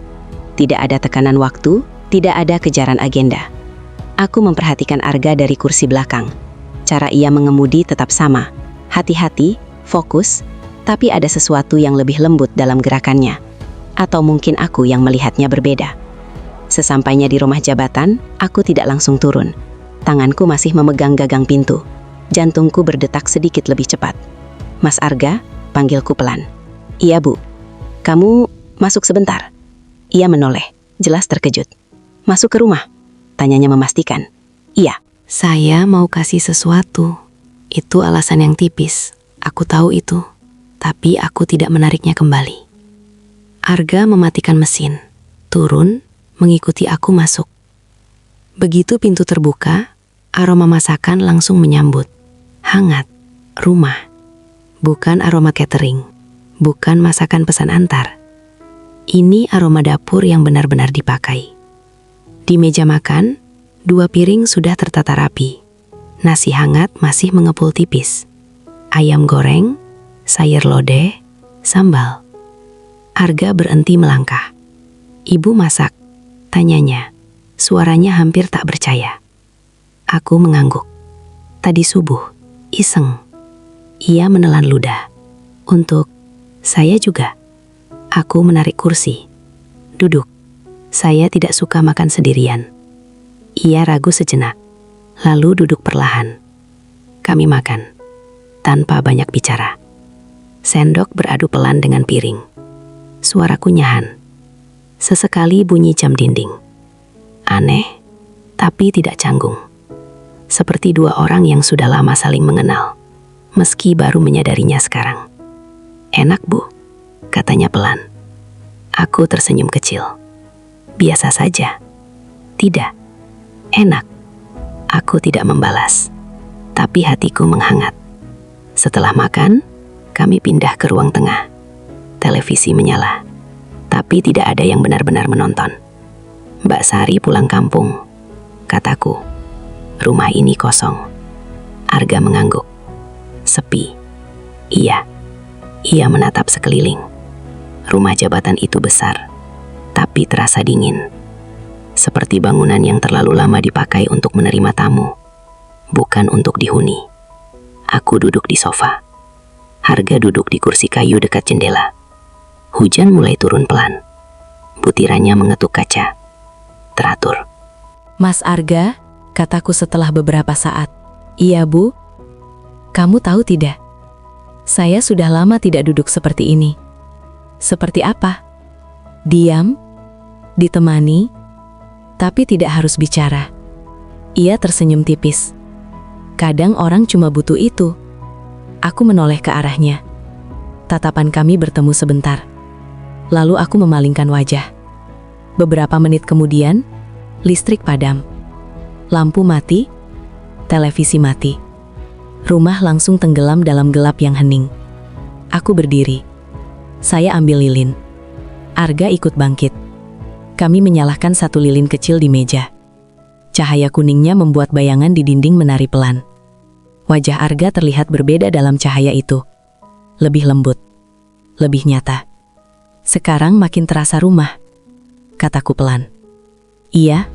Tidak ada tekanan waktu, tidak ada kejaran agenda. Aku memperhatikan Arga dari kursi belakang. Cara ia mengemudi tetap sama. Hati-hati, fokus, tapi ada sesuatu yang lebih lembut dalam gerakannya. Atau mungkin aku yang melihatnya berbeda. Sesampainya di rumah jabatan, aku tidak langsung turun. Tanganku masih memegang gagang pintu. Jantungku berdetak sedikit lebih cepat. "Mas Arga," panggilku pelan. "Iya, Bu." "Kamu masuk sebentar?" Ia menoleh, jelas terkejut. "Masuk ke rumah?" tanyanya memastikan. "Iya." Saya mau kasih sesuatu. Itu alasan yang tipis. Aku tahu itu. Tapi aku tidak menariknya kembali. Arga mematikan mesin. Turun, mengikuti aku masuk. Begitu pintu terbuka, aroma masakan langsung menyambut. Hangat, rumah. Bukan aroma catering. Bukan masakan pesan antar. Ini aroma dapur yang benar-benar dipakai. Di meja makan, 2 piring sudah tertata rapi. Nasi hangat masih mengepul tipis. Ayam goreng, sayur lodeh, sambal. Arga berhenti melangkah. "Ibu masak?" tanyanya. Suaranya hampir tak percaya. Aku mengangguk. "Tadi subuh, iseng." Ia menelan ludah. "Untuk saya juga." Aku menarik kursi. "Duduk. Saya tidak suka makan sendirian." Ia ragu sejenak, lalu duduk perlahan. Kami makan, tanpa banyak bicara. Sendok beradu pelan dengan piring. Suaraku nyahan. Sesekali bunyi jam dinding. Aneh, tapi tidak canggung. Seperti dua orang yang sudah lama saling mengenal, meski baru menyadarinya sekarang. Enak, Bu, katanya pelan. Aku tersenyum kecil. Biasa saja. Tidak. Enak. Aku tidak membalas, tapi hatiku menghangat. Setelah makan, kami pindah ke ruang tengah. Televisi menyala, tapi tidak ada yang benar-benar menonton. Mbak Sari pulang kampung, kataku. Rumah ini kosong. Arga mengangguk. Sepi. Iya. Ia menatap sekeliling. Rumah jabatan itu besar, tapi terasa dingin. Seperti bangunan yang terlalu lama dipakai untuk menerima tamu, bukan untuk dihuni. Aku duduk di sofa. Harga duduk di kursi kayu dekat jendela. Hujan mulai turun pelan. Butirannya mengetuk kaca. Teratur. Mas Arga, kataku setelah beberapa saat. Iya, Bu. Kamu tahu tidak? Saya sudah lama tidak duduk seperti ini. Seperti apa? Diam, ditemani, tapi tidak harus bicara. Ia tersenyum tipis. Kadang orang cuma butuh itu. Aku menoleh ke arahnya. Tatapan kami bertemu sebentar. Lalu aku memalingkan wajah. Beberapa menit kemudian, listrik padam. Lampu mati, televisi mati. Rumah langsung tenggelam dalam gelap yang hening. Aku berdiri. Saya ambil lilin. Arga ikut bangkit. Kami menyalakan satu lilin kecil di meja. Cahaya kuningnya membuat bayangan di dinding menari pelan. Wajah Arga terlihat berbeda dalam cahaya itu. Lebih lembut, lebih nyata. Sekarang makin terasa rumah, kataku pelan. Iya,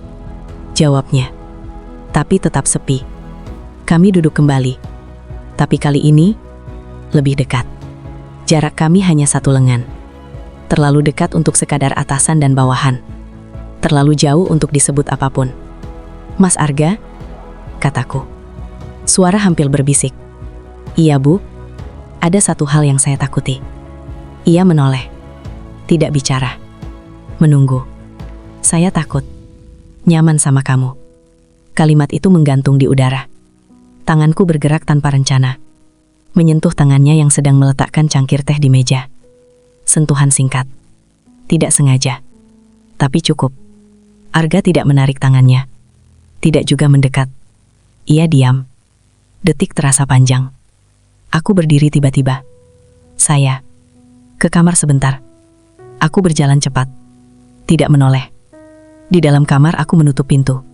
jawabnya. Tapi tetap sepi. Kami duduk kembali. Tapi kali ini, lebih dekat. Jarak kami hanya satu lengan. Terlalu dekat untuk sekadar atasan dan bawahan. Terlalu jauh untuk disebut apapun. Mas Arga, kataku. Suara hampir berbisik. Iya, Bu. Ada satu hal yang saya takuti. Ia menoleh. Tidak bicara. Menunggu. Saya takut. Nyaman sama kamu. Kalimat itu menggantung di udara. Tanganku bergerak tanpa rencana. Menyentuh tangannya yang sedang meletakkan cangkir teh di meja. Sentuhan singkat. Tidak sengaja. Tapi cukup. Arga tidak menarik tangannya. Tidak juga mendekat. Ia diam. Detik terasa panjang. Aku berdiri tiba-tiba. Saya. Ke kamar sebentar. Aku berjalan cepat. Tidak menoleh. Di dalam kamar aku menutup pintu.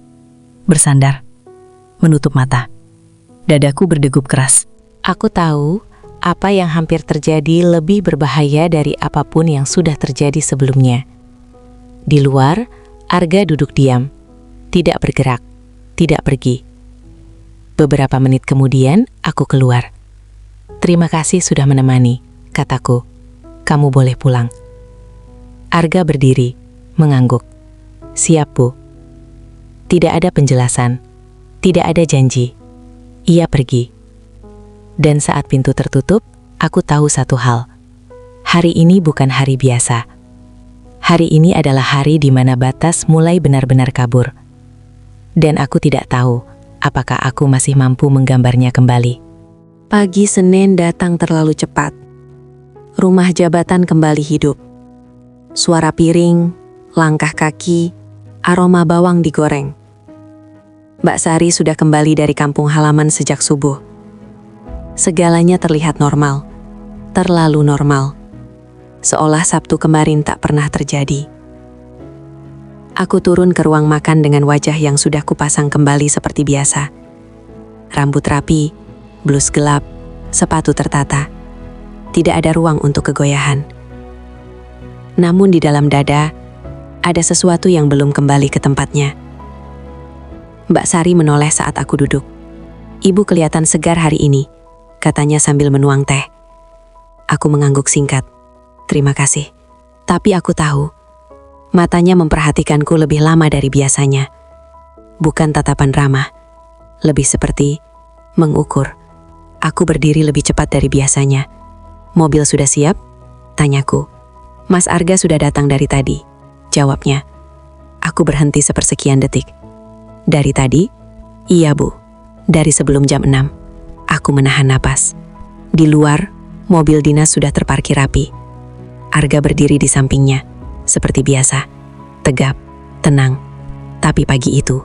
Bersandar. Menutup mata. Dadaku berdegup keras. Aku tahu apa yang hampir terjadi lebih berbahaya dari apapun yang sudah terjadi sebelumnya. Di luar, Arga duduk diam, tidak bergerak, tidak pergi. Beberapa menit kemudian, aku keluar. Terima kasih sudah menemani, kataku. Kamu boleh pulang. Arga berdiri, mengangguk. Siap, Bu. Tidak ada penjelasan, tidak ada janji. Ia pergi. Dan saat pintu tertutup, aku tahu satu hal. Hari ini bukan hari biasa. Hari ini adalah hari di mana batas mulai benar-benar kabur. Dan aku tidak tahu apakah aku masih mampu menggambarnya kembali. Pagi Senin datang terlalu cepat. Rumah jabatan kembali hidup. Suara piring, langkah kaki, aroma bawang digoreng. Mbak Sari sudah kembali dari kampung halaman sejak subuh. Segalanya terlihat normal, terlalu normal. Seolah Sabtu kemarin tak pernah terjadi. Aku turun ke ruang makan dengan wajah yang sudah kupasang kembali seperti biasa. Rambut rapi, blus gelap, sepatu tertata. Tidak ada ruang untuk kegoyahan. Namun di dalam dada, ada sesuatu yang belum kembali ke tempatnya. Mbak Sari menoleh saat aku duduk. Ibu kelihatan segar hari ini, katanya sambil menuang teh. Aku mengangguk singkat. Terima kasih. Tapi aku tahu, matanya memperhatikanku lebih lama dari biasanya. Bukan tatapan ramah, lebih seperti mengukur. Aku berdiri lebih cepat dari biasanya. Mobil sudah siap? Tanyaku. Mas Arga sudah datang dari tadi. Jawabnya. Aku berhenti sepersekian detik. Dari tadi? Iya, Bu. Dari sebelum jam 6. Aku menahan napas. Di luar, mobil dinas sudah terparkir rapi. Arga berdiri di sampingnya, seperti biasa. Tegap, tenang. Tapi pagi itu,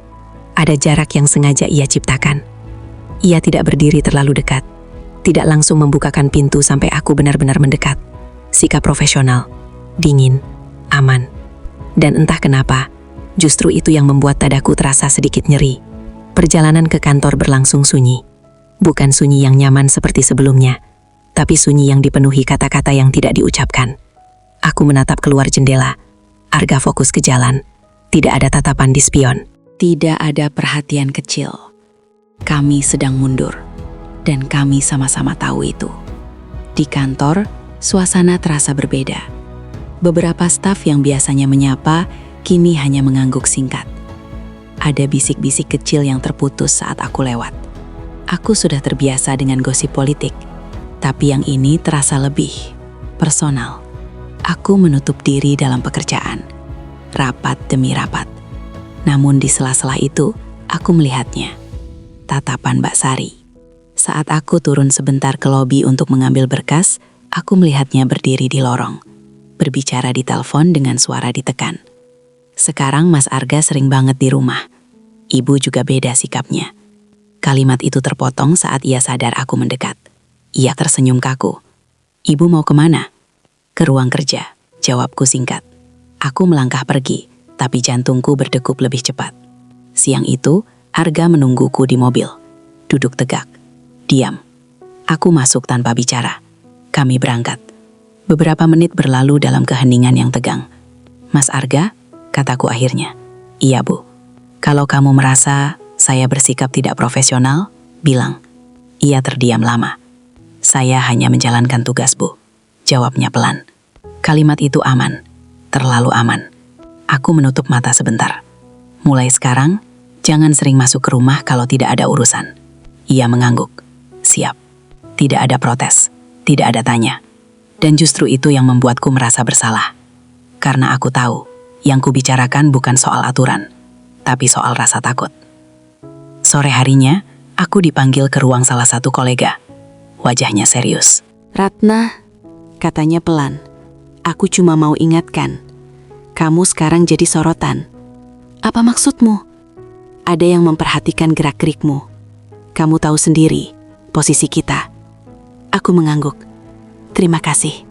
ada jarak yang sengaja ia ciptakan. Ia tidak berdiri terlalu dekat. Tidak langsung membukakan pintu sampai aku benar-benar mendekat. Sikap profesional, dingin, aman. Dan entah kenapa, justru itu yang membuat dadaku terasa sedikit nyeri. Perjalanan ke kantor berlangsung sunyi. Bukan sunyi yang nyaman seperti sebelumnya, tapi sunyi yang dipenuhi kata-kata yang tidak diucapkan. Aku menatap keluar jendela. Arga fokus ke jalan. Tidak ada tatapan di spion. Tidak ada perhatian kecil. Kami sedang mundur, dan kami sama-sama tahu itu. Di kantor, suasana terasa berbeda. Beberapa staf yang biasanya menyapa, kini hanya mengangguk singkat. Ada bisik-bisik kecil yang terputus saat aku lewat. Aku sudah terbiasa dengan gosip politik, tapi yang ini terasa lebih personal. Aku menutup diri dalam pekerjaan, rapat demi rapat. Namun di sela-sela itu, aku melihatnya. Tatapan Mbak Sari. Saat aku turun sebentar ke lobi untuk mengambil berkas, aku melihatnya berdiri di lorong, berbicara di telepon dengan suara ditekan. Sekarang Mas Arga sering banget di rumah. Ibu juga beda sikapnya. Kalimat itu terpotong saat ia sadar aku mendekat. Ia tersenyum kaku. Ibu mau kemana? Ke ruang kerja, jawabku singkat. Aku melangkah pergi, tapi jantungku berdegup lebih cepat. Siang itu, Arga menungguku di mobil. Duduk tegak, diam. Aku masuk tanpa bicara. Kami berangkat. Beberapa menit berlalu dalam keheningan yang tegang. Mas Arga, kataku akhirnya. Iya, Bu. Kalau kamu merasa saya bersikap tidak profesional, bilang. Ia terdiam lama. Saya hanya menjalankan tugas, Bu. Jawabnya pelan. Kalimat itu aman, terlalu aman. Aku menutup mata sebentar. Mulai sekarang, jangan sering masuk ke rumah kalau tidak ada urusan. Ia mengangguk. Siap. Tidak ada protes, tidak ada tanya. Dan justru itu yang membuatku merasa bersalah. Karena aku tahu, yang kubicarakan bukan soal aturan, tapi soal rasa takut. Sore harinya, aku dipanggil ke ruang salah satu kolega. Wajahnya serius. Ratna, katanya pelan. Aku cuma mau ingatkan. Kamu sekarang jadi sorotan. Apa maksudmu? Ada yang memperhatikan gerak-gerikmu. Kamu tahu sendiri, posisi kita. Aku mengangguk. Terima kasih.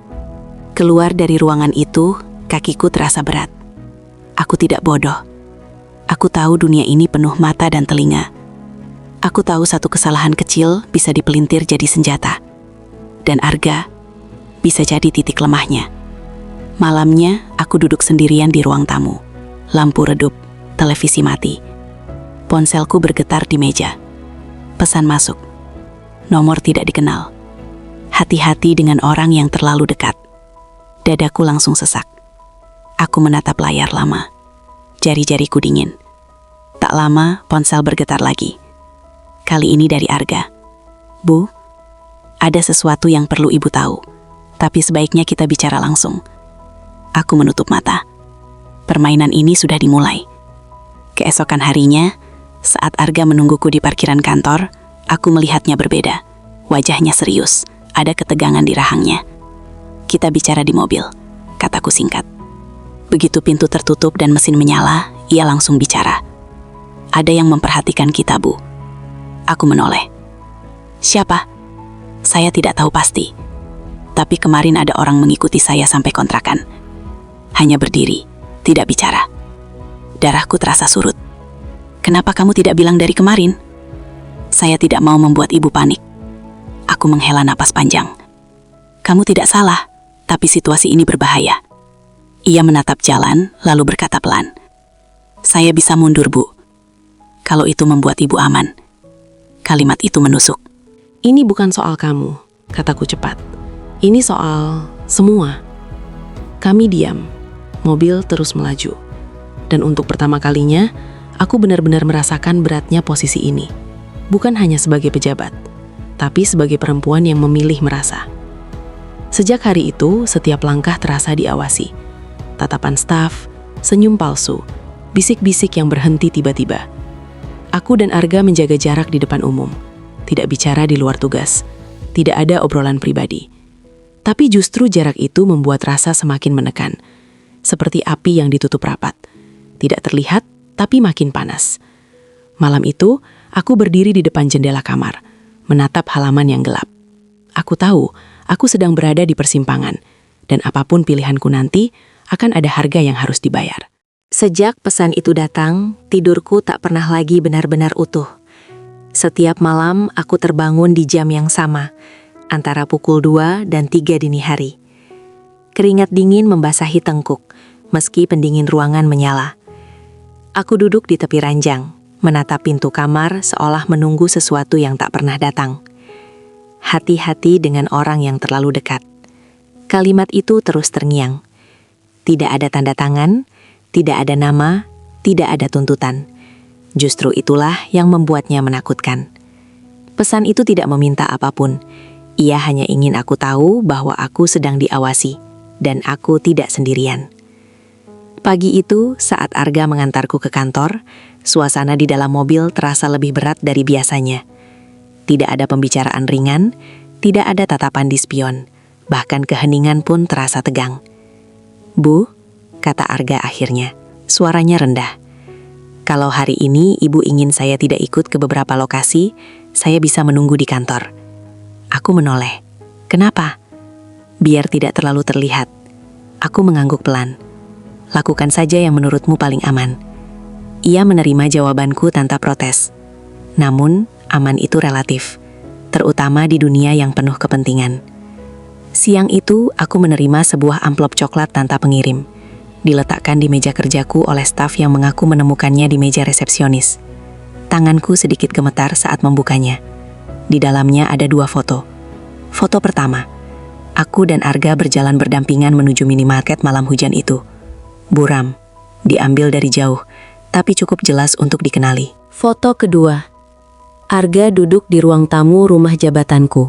Keluar dari ruangan itu, kakiku terasa berat. Aku tidak bodoh. Aku tahu dunia ini penuh mata dan telinga. Aku tahu satu kesalahan kecil bisa dipelintir jadi senjata. Dan Arga bisa jadi titik lemahnya. Malamnya, aku duduk sendirian di ruang tamu. Lampu redup, televisi mati. Ponselku bergetar di meja. Pesan masuk. Nomor tidak dikenal. Hati-hati dengan orang yang terlalu dekat. Dadaku langsung sesak. Aku menatap layar lama. Jari-jariku dingin. Tak lama, ponsel bergetar lagi. Kali ini dari Arga. Bu, ada sesuatu yang perlu Ibu tahu. Tapi sebaiknya kita bicara langsung. Aku menutup mata. Permainan ini sudah dimulai. Keesokan harinya, saat Arga menungguku di parkiran kantor, aku melihatnya berbeda. Wajahnya serius, ada ketegangan di rahangnya. Kita bicara di mobil, kataku singkat. Begitu pintu tertutup dan mesin menyala, ia langsung bicara. Ada yang memperhatikan kita, Bu. Aku menoleh. Siapa? Saya tidak tahu pasti. Tapi kemarin ada orang mengikuti saya sampai kontrakan. Hanya berdiri, tidak bicara. Darahku terasa surut. Kenapa kamu tidak bilang dari kemarin? Saya tidak mau membuat Ibu panik. Aku menghela napas panjang. Kamu tidak salah, tapi situasi ini berbahaya. Ia menatap jalan, lalu berkata pelan. Saya bisa mundur, Bu. Kalau itu membuat Ibu aman. Kalimat itu menusuk. Ini bukan soal kamu, kataku cepat. Ini soal semua. Kami diam. Mobil terus melaju. Dan untuk pertama kalinya, Aku benar-benar merasakan beratnya posisi ini. Bukan hanya sebagai pejabat, tapi sebagai perempuan yang memilih merasa. Sejak hari itu, setiap langkah terasa diawasi. Tatapan staf, senyum palsu, bisik-bisik yang berhenti tiba-tiba. Aku dan Arga menjaga jarak di depan umum. Tidak bicara di luar tugas. Tidak ada obrolan pribadi. Tapi justru jarak itu membuat rasa semakin menekan. Seperti api yang ditutup rapat. Tidak terlihat, tapi makin panas. Malam itu, aku berdiri di depan jendela kamar, menatap halaman yang gelap. Aku tahu, aku sedang berada di persimpangan, dan apapun pilihanku nanti, akan ada harga yang harus dibayar. Sejak pesan itu datang, tidurku tak pernah lagi benar-benar utuh. Setiap malam aku terbangun di jam yang sama, antara pukul 2 dan 3 dini hari. Keringat dingin membasahi tengkuk, meski pendingin ruangan menyala. Aku duduk di tepi ranjang, menatap pintu kamar seolah menunggu sesuatu yang tak pernah datang. Hati-hati dengan orang yang terlalu dekat. Kalimat itu terus terngiang. Tidak ada tanda tangan, tidak ada nama, tidak ada tuntutan. Justru itulah yang membuatnya menakutkan. Pesan itu tidak meminta apapun. Ia hanya ingin aku tahu bahwa aku sedang diawasi, dan aku tidak sendirian. Pagi itu, saat Arga mengantarku ke kantor, suasana di dalam mobil terasa lebih berat dari biasanya. Tidak ada pembicaraan ringan, tidak ada tatapan di spion, bahkan keheningan pun terasa tegang. "Bu," kata Arga akhirnya, suaranya rendah. "Kalau hari ini ibu ingin saya tidak ikut ke beberapa lokasi, saya bisa menunggu di kantor." Aku menoleh. "Kenapa?" "Biar tidak terlalu terlihat." Aku mengangguk pelan. "Lakukan saja yang menurutmu paling aman." Ia menerima jawabanku tanpa protes. Namun, aman itu relatif, terutama di dunia yang penuh kepentingan. Siang itu, aku menerima sebuah amplop coklat tanpa pengirim. Diletakkan di meja kerjaku oleh staf yang mengaku menemukannya di meja resepsionis. Tanganku sedikit gemetar saat membukanya. Di dalamnya ada 2 foto. Foto pertama, aku dan Arga berjalan berdampingan menuju minimarket malam hujan itu. Buram, diambil dari jauh, tapi cukup jelas untuk dikenali. Foto kedua, Arga duduk di ruang tamu rumah jabatanku.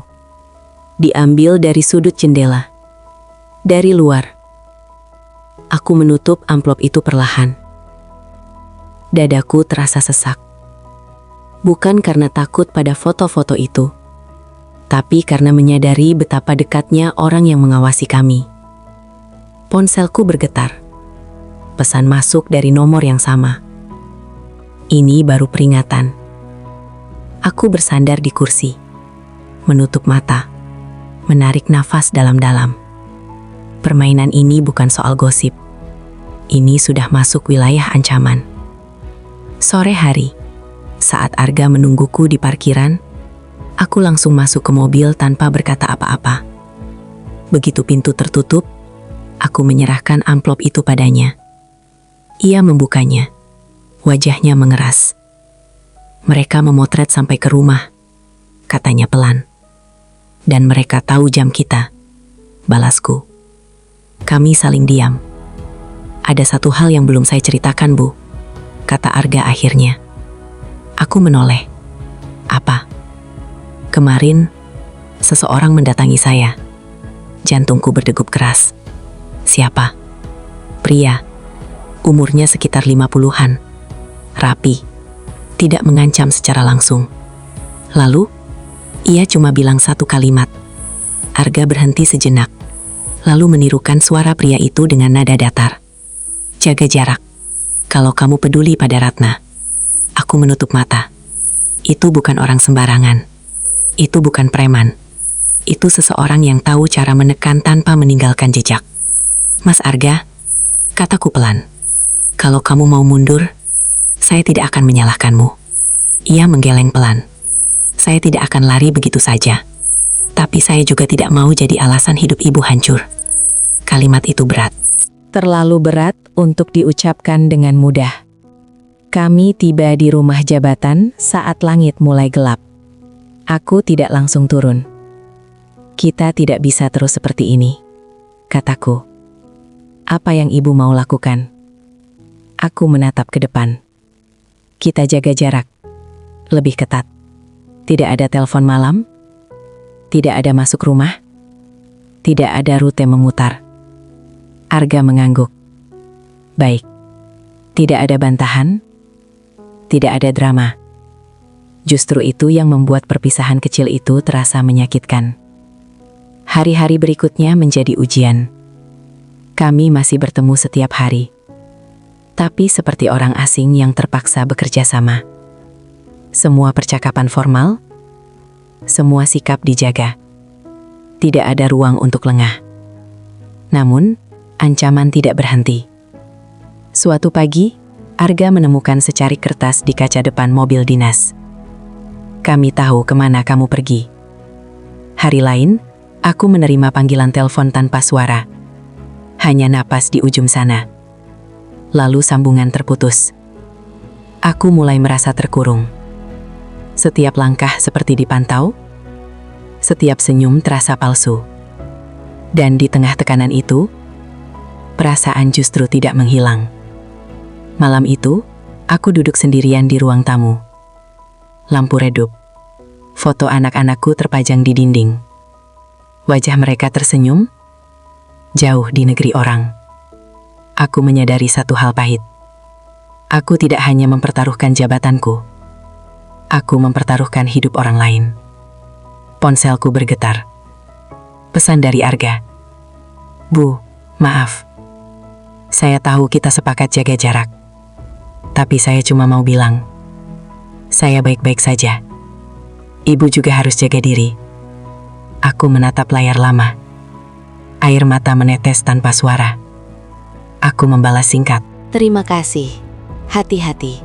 Diambil dari sudut jendela. Dari luar. Aku menutup amplop itu perlahan. Dadaku terasa sesak. Bukan karena takut pada foto-foto itu, tapi karena menyadari betapa dekatnya orang yang mengawasi kami. Ponselku bergetar. Pesan masuk dari nomor yang sama. Ini baru peringatan. Aku bersandar di kursi, menutup mata, menarik nafas dalam-dalam. Permainan ini bukan soal gosip. Ini sudah masuk wilayah ancaman. Sore hari, saat Arga menungguku di parkiran, aku langsung masuk ke mobil tanpa berkata apa-apa. Begitu pintu tertutup, aku menyerahkan amplop itu padanya. Ia membukanya. Wajahnya mengeras. "Mereka memotret sampai ke rumah," katanya pelan. "Dan mereka tahu jam kita," balasku. Kami saling diam. "Ada satu hal yang belum saya ceritakan, Bu," kata Arga akhirnya. Aku menoleh. "Apa?" "Kemarin, seseorang mendatangi saya." Jantungku berdegup keras. "Siapa?" "Pria. Umurnya sekitar 50-an. Rapi. Tidak mengancam secara langsung. Lalu, ia cuma bilang satu kalimat." Arga berhenti sejenak, lalu menirukan suara pria itu dengan nada datar. "Jaga jarak. Kalau kamu peduli pada Ratna." Aku menutup mata. Itu bukan orang sembarangan. Itu bukan preman. Itu seseorang yang tahu cara menekan tanpa meninggalkan jejak. "Mas Arga," kataku pelan, "kalau kamu mau mundur, saya tidak akan menyalahkanmu." Ia menggeleng pelan. "Saya tidak akan lari begitu saja. Tapi saya juga tidak mau jadi alasan hidup ibu hancur." Kalimat itu berat. Terlalu berat untuk diucapkan dengan mudah. Kami tiba di rumah jabatan saat langit mulai gelap. Aku tidak langsung turun. "Kita tidak bisa terus seperti ini," kataku. "Apa yang ibu mau lakukan?" Aku menatap ke depan. Kita jaga jarak lebih ketat. Tidak ada telepon malam, tidak ada masuk rumah, tidak ada rute memutar. Arga mengangguk. Baik, tidak ada bantahan, tidak ada drama. Justru itu yang membuat perpisahan kecil itu terasa menyakitkan. Hari-hari berikutnya menjadi ujian. Kami masih bertemu setiap hari, tapi seperti orang asing yang terpaksa bekerja sama. Semua percakapan formal, semua sikap dijaga. Tidak ada ruang untuk lengah. Namun, ancaman tidak berhenti. Suatu pagi, Arga menemukan secari kertas di kaca depan mobil dinas. Kami tahu kemana kamu pergi. Hari lain, aku menerima panggilan telepon tanpa suara. Hanya napas di ujung sana. Lalu sambungan terputus. Aku mulai merasa terkurung. Setiap langkah seperti dipantau, setiap senyum terasa palsu. Dan di tengah tekanan itu, perasaan justru tidak menghilang. Malam itu, aku duduk sendirian di ruang tamu. Lampu redup. Foto anak-anakku terpajang di dinding. Wajah mereka tersenyum, jauh di negeri orang. Aku menyadari satu hal pahit. Aku tidak hanya mempertaruhkan jabatanku. Aku mempertaruhkan hidup orang lain. Ponselku bergetar. Pesan dari Arga. Bu, maaf. Saya tahu kita sepakat jaga jarak. Tapi saya cuma mau bilang, saya baik-baik saja. Ibu juga harus jaga diri. Aku menatap layar lama. Air mata menetes tanpa suara. Aku membalas singkat. Terima kasih. Hati-hati.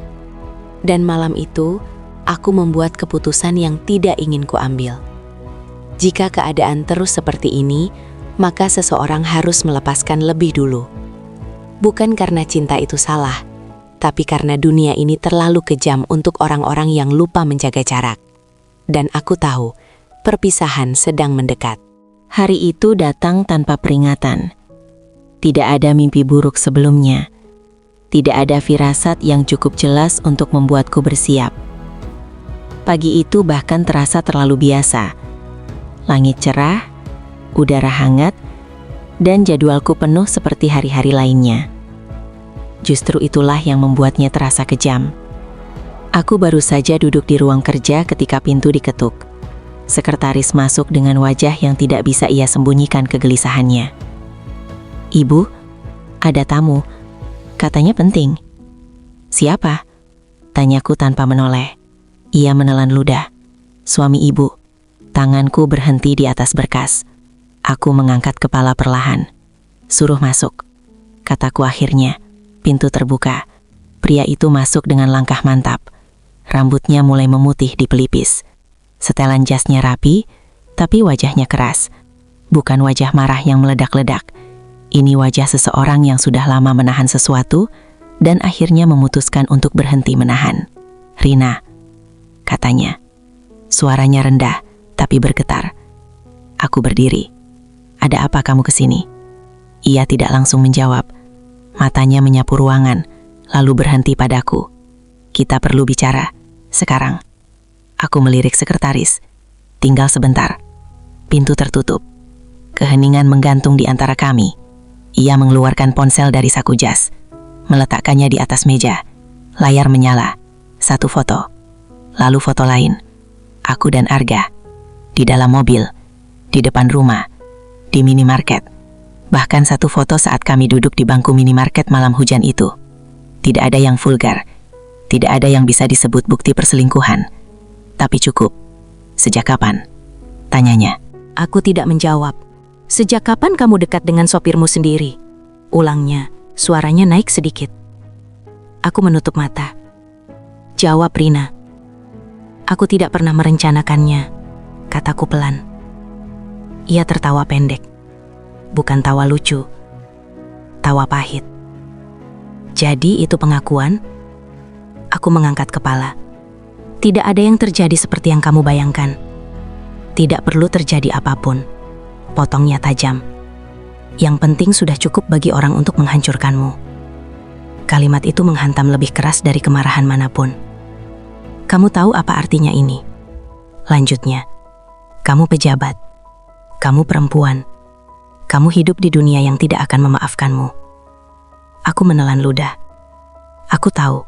Dan malam itu, aku membuat keputusan yang tidak ingin kuambil. Jika keadaan terus seperti ini, maka seseorang harus melepaskan lebih dulu. Bukan karena cinta itu salah, tapi karena dunia ini terlalu kejam untuk orang-orang yang lupa menjaga jarak. Dan aku tahu, perpisahan sedang mendekat. Hari itu datang tanpa peringatan. Tidak ada mimpi buruk sebelumnya. Tidak ada firasat yang cukup jelas untuk membuatku bersiap. Pagi itu bahkan terasa terlalu biasa. Langit cerah, udara hangat, dan jadwalku penuh seperti hari-hari lainnya. Justru itulah yang membuatnya terasa kejam. Aku baru saja duduk di ruang kerja ketika pintu diketuk. Sekretaris masuk dengan wajah yang tidak bisa ia sembunyikan kegelisahannya. "Ibu, ada tamu. Katanya penting." "Siapa?" tanyaku tanpa menoleh. Ia menelan ludah. "Suami ibu." Tanganku berhenti di atas berkas. Aku mengangkat kepala perlahan. "Suruh masuk," kataku akhirnya. Pintu terbuka. Pria itu masuk dengan langkah mantap. Rambutnya mulai memutih di pelipis. Setelan jasnya rapi, tapi wajahnya keras. Bukan wajah marah yang meledak-ledak. Ini wajah seseorang yang sudah lama menahan sesuatu dan akhirnya memutuskan untuk berhenti menahan. "Rina," katanya. Suaranya rendah, tapi bergetar. Aku berdiri. "Ada apa kamu kesini?" Ia tidak langsung menjawab. Matanya menyapu ruangan, lalu berhenti padaku. "Kita perlu bicara, sekarang." Aku melirik sekretaris. "Tinggal sebentar." Pintu tertutup. Keheningan menggantung di antara kami. Ia mengeluarkan ponsel dari saku jas, meletakkannya di atas meja. Layar menyala. Satu foto. Lalu foto lain. Aku dan Arga. Di dalam mobil. Di depan rumah. Di minimarket. Bahkan satu foto saat kami duduk di bangku minimarket malam hujan itu. Tidak ada yang vulgar. Tidak ada yang bisa disebut bukti perselingkuhan. Tapi cukup. "Sejak kapan?" tanyanya. Aku tidak menjawab. "Sejak kapan kamu dekat dengan sopirmu sendiri?" ulangnya, suaranya naik sedikit. Aku menutup mata. "Jawab, Rina." "Aku tidak pernah merencanakannya," kataku pelan. Ia tertawa pendek. Bukan tawa lucu, tawa pahit. "Jadi itu pengakuan?" Aku mengangkat kepala. "Tidak ada yang terjadi seperti yang kamu bayangkan. Tidak perlu terjadi apapun," potongnya tajam. "Yang penting sudah cukup bagi orang untuk menghancurkanmu." Kalimat itu menghantam lebih keras dari kemarahan manapun. Kamu tahu apa artinya ini? Lanjutnya, kamu pejabat, kamu perempuan, kamu hidup di dunia yang tidak akan memaafkanmu. Aku menelan ludah. Aku tahu.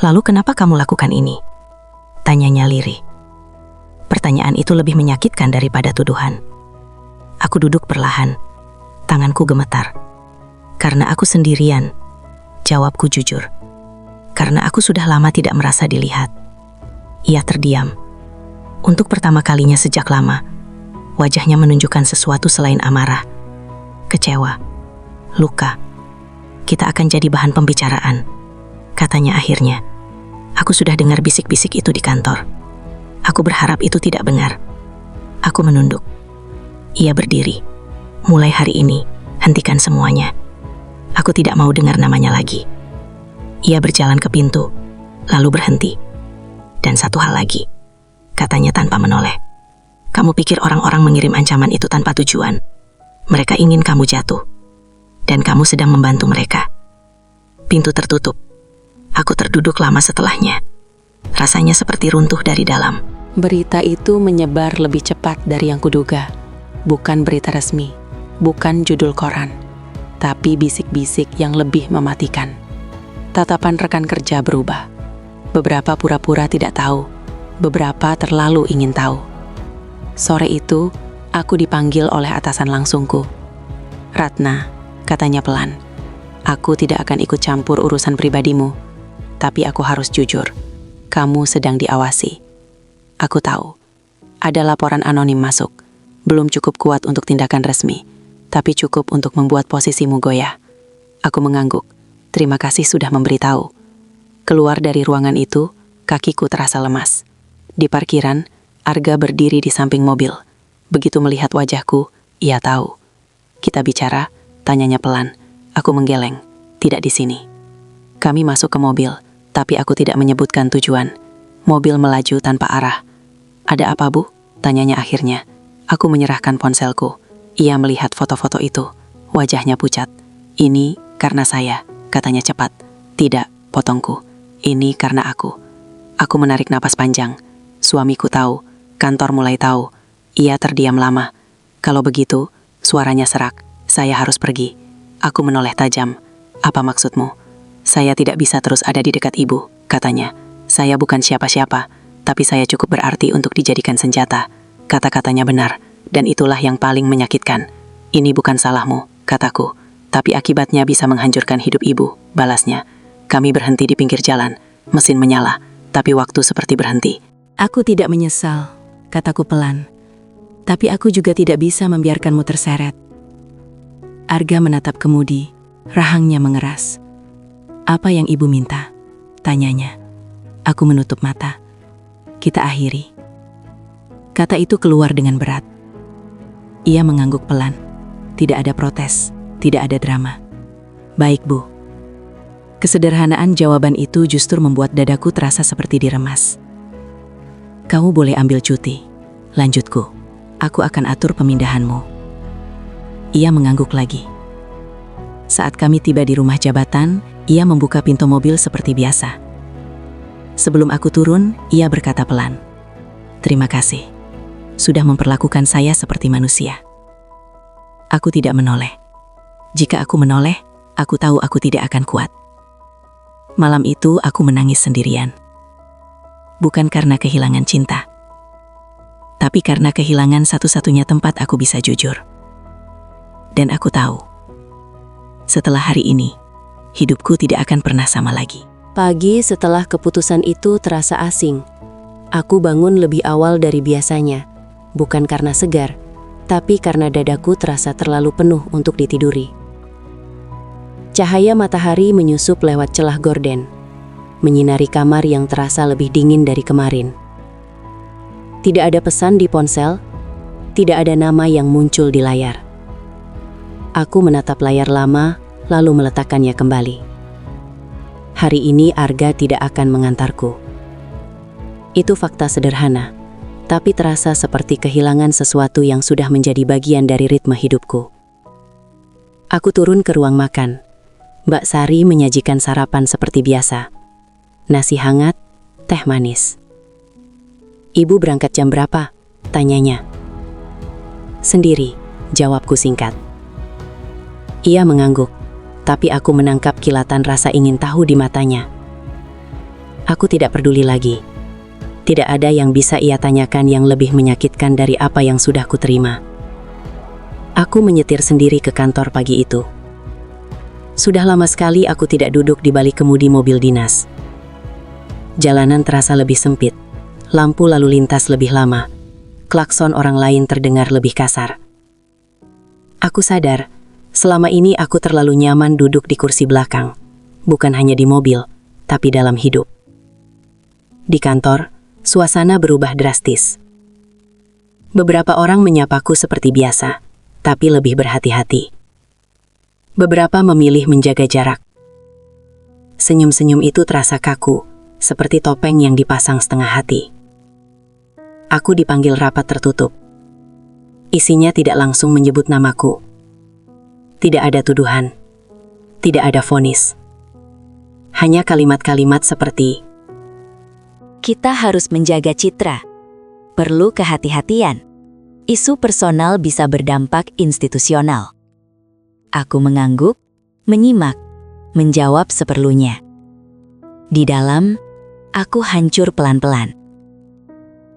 Lalu kenapa kamu lakukan ini? Tanyanya lirih. Pertanyaan itu lebih menyakitkan daripada tuduhan. Aku duduk perlahan, tanganku gemetar. Karena aku sendirian, jawabku jujur. Karena aku sudah lama tidak merasa dilihat. Ia terdiam. Untuk pertama kalinya sejak lama, wajahnya menunjukkan sesuatu selain amarah, kecewa, luka. Kita akan jadi bahan pembicaraan, katanya akhirnya. Aku sudah dengar bisik-bisik itu di kantor. Aku berharap itu tidak benar. Aku menunduk. Ia berdiri. Mulai hari ini, hentikan semuanya. Aku tidak mau dengar namanya lagi. Ia berjalan ke pintu, lalu berhenti. Dan satu hal lagi, katanya tanpa menoleh. Kamu pikir orang-orang mengirim ancaman itu tanpa tujuan? Mereka ingin kamu jatuh. Dan kamu sedang membantu mereka. Pintu tertutup. Aku terduduk lama setelahnya. Rasanya seperti runtuh dari dalam. Berita itu menyebar lebih cepat dari yang kuduga. Bukan berita resmi, bukan judul koran, tapi bisik-bisik yang lebih mematikan. Tatapan rekan kerja berubah. Beberapa pura-pura tidak tahu, beberapa terlalu ingin tahu. Sore itu, aku dipanggil oleh atasan langsungku. Ratna, katanya pelan, aku tidak akan ikut campur urusan pribadimu, tapi aku harus jujur. Kamu sedang diawasi. Aku tahu, ada laporan anonim masuk. Belum cukup kuat untuk tindakan resmi, tapi cukup untuk membuat posisimu goyah. Aku mengangguk. Terima kasih sudah memberitahu. Keluar dari ruangan itu, kakiku terasa lemas. Di parkiran, Arga berdiri di samping mobil. Begitu melihat wajahku, ia tahu. Kita bicara, tanyanya pelan. Aku menggeleng. Tidak di sini. Kami masuk ke mobil, tapi aku tidak menyebutkan tujuan. Mobil melaju tanpa arah. Ada apa, Bu? Tanyanya akhirnya. Aku menyerahkan ponselku. Ia melihat foto-foto itu. Wajahnya pucat. Ini karena saya, katanya cepat. Tidak, potongku. Ini karena aku. Aku menarik napas panjang. Suamiku tahu, kantor mulai tahu. Ia terdiam lama. Kalau begitu, suaranya serak. Saya harus pergi. Aku menoleh tajam. Apa maksudmu? Saya tidak bisa terus ada di dekat ibu, katanya. Saya bukan siapa-siapa, tapi saya cukup berarti untuk dijadikan senjata. Kata-katanya benar, dan itulah yang paling menyakitkan. Ini bukan salahmu, kataku. Tapi akibatnya bisa menghancurkan hidup ibu, balasnya. Kami berhenti di pinggir jalan, mesin menyala, tapi waktu seperti berhenti. Aku tidak menyesal, kataku pelan. Tapi aku juga tidak bisa membiarkanmu terseret. Arga menatap kemudi, rahangnya mengeras. Apa yang ibu minta? Tanyanya. Aku menutup mata. Kita akhiri. Kata itu keluar dengan berat. Ia mengangguk pelan. Tidak ada protes, tidak ada drama. Baik, Bu. Kesederhanaan jawaban itu justru membuat dadaku terasa seperti diremas. Kamu boleh ambil cuti, lanjutku. Aku akan atur pemindahanmu. Ia mengangguk lagi. Saat kami tiba di rumah jabatan, ia membuka pintu mobil seperti biasa. Sebelum aku turun, ia berkata pelan, "Terima kasih. Sudah memperlakukan saya seperti manusia." Aku tidak menoleh. Jika aku menoleh, aku tahu aku tidak akan kuat. Malam itu aku menangis sendirian. Bukan karena kehilangan cinta, tapi karena kehilangan satu-satunya tempat aku bisa jujur. Dan aku tahu, setelah hari ini, hidupku tidak akan pernah sama lagi. Pagi setelah keputusan itu terasa asing. Aku bangun lebih awal dari biasanya, bukan karena segar, tapi karena dadaku terasa terlalu penuh untuk ditiduri. Cahaya matahari menyusup lewat celah gorden, menyinari kamar yang terasa lebih dingin dari kemarin. Tidak ada pesan di ponsel, tidak ada nama yang muncul di layar. Aku menatap layar lama, lalu meletakkannya kembali. Hari ini Arga tidak akan mengantarku. Itu fakta sederhana, tapi terasa seperti kehilangan sesuatu yang sudah menjadi bagian dari ritme hidupku. Aku turun ke ruang makan. Mbak Sari menyajikan sarapan seperti biasa. Nasi hangat, teh manis. Ibu berangkat jam berapa? Tanyanya. Sendiri, jawabku singkat. Ia mengangguk, tapi aku menangkap kilatan rasa ingin tahu di matanya. Aku tidak peduli lagi. Tidak ada yang bisa ia tanyakan yang lebih menyakitkan dari apa yang sudah kuterima. Aku menyetir sendiri ke kantor pagi itu. Sudah lama sekali aku tidak duduk di balik kemudi mobil dinas. Jalanan terasa lebih sempit, lampu lalu lintas lebih lama, klakson orang lain terdengar lebih kasar. Aku sadar, selama ini aku terlalu nyaman duduk di kursi belakang, bukan hanya di mobil, tapi dalam hidup. Di kantor, suasana berubah drastis. Beberapa orang menyapaku seperti biasa, tapi lebih berhati-hati. Beberapa memilih menjaga jarak. Senyum-senyum itu terasa kaku, seperti topeng yang dipasang setengah hati. Aku dipanggil rapat tertutup. Isinya tidak langsung menyebut namaku. Tidak ada tuduhan. Tidak ada vonis. Hanya kalimat-kalimat seperti, Kita harus menjaga citra. Perlu kehati-hatian. Isu personal bisa berdampak institusional. Aku mengangguk, menyimak, menjawab seperlunya. Di dalam, aku hancur pelan-pelan.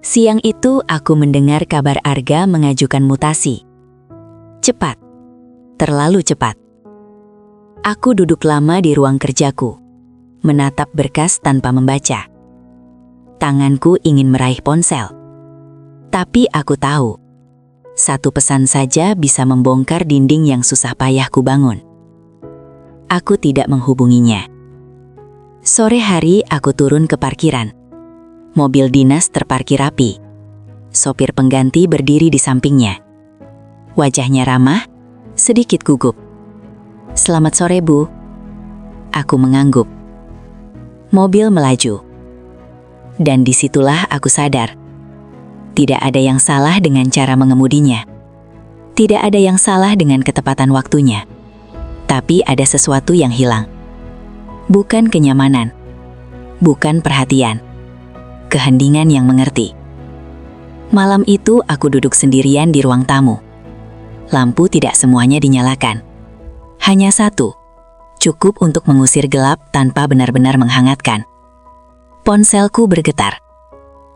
Siang itu aku mendengar kabar Arga mengajukan mutasi. Cepat. Terlalu cepat. Aku duduk lama di ruang kerjaku, menatap berkas tanpa membaca. Tanganku ingin meraih ponsel. Tapi aku tahu, satu pesan saja bisa membongkar dinding yang susah payah kubangun. Aku tidak menghubunginya. Sore hari aku turun ke parkiran. Mobil dinas terparkir rapi. Sopir pengganti berdiri di sampingnya. Wajahnya ramah, sedikit gugup. Selamat sore, Bu. Aku mengangguk. Mobil melaju. Dan disitulah aku sadar. Tidak ada yang salah dengan cara mengemudinya. Tidak ada yang salah dengan ketepatan waktunya. Tapi ada sesuatu yang hilang. Bukan kenyamanan. Bukan perhatian. Keheningan yang mengerti. Malam itu aku duduk sendirian di ruang tamu. Lampu tidak semuanya dinyalakan. Hanya satu, cukup untuk mengusir gelap tanpa benar-benar menghangatkan. Ponselku bergetar.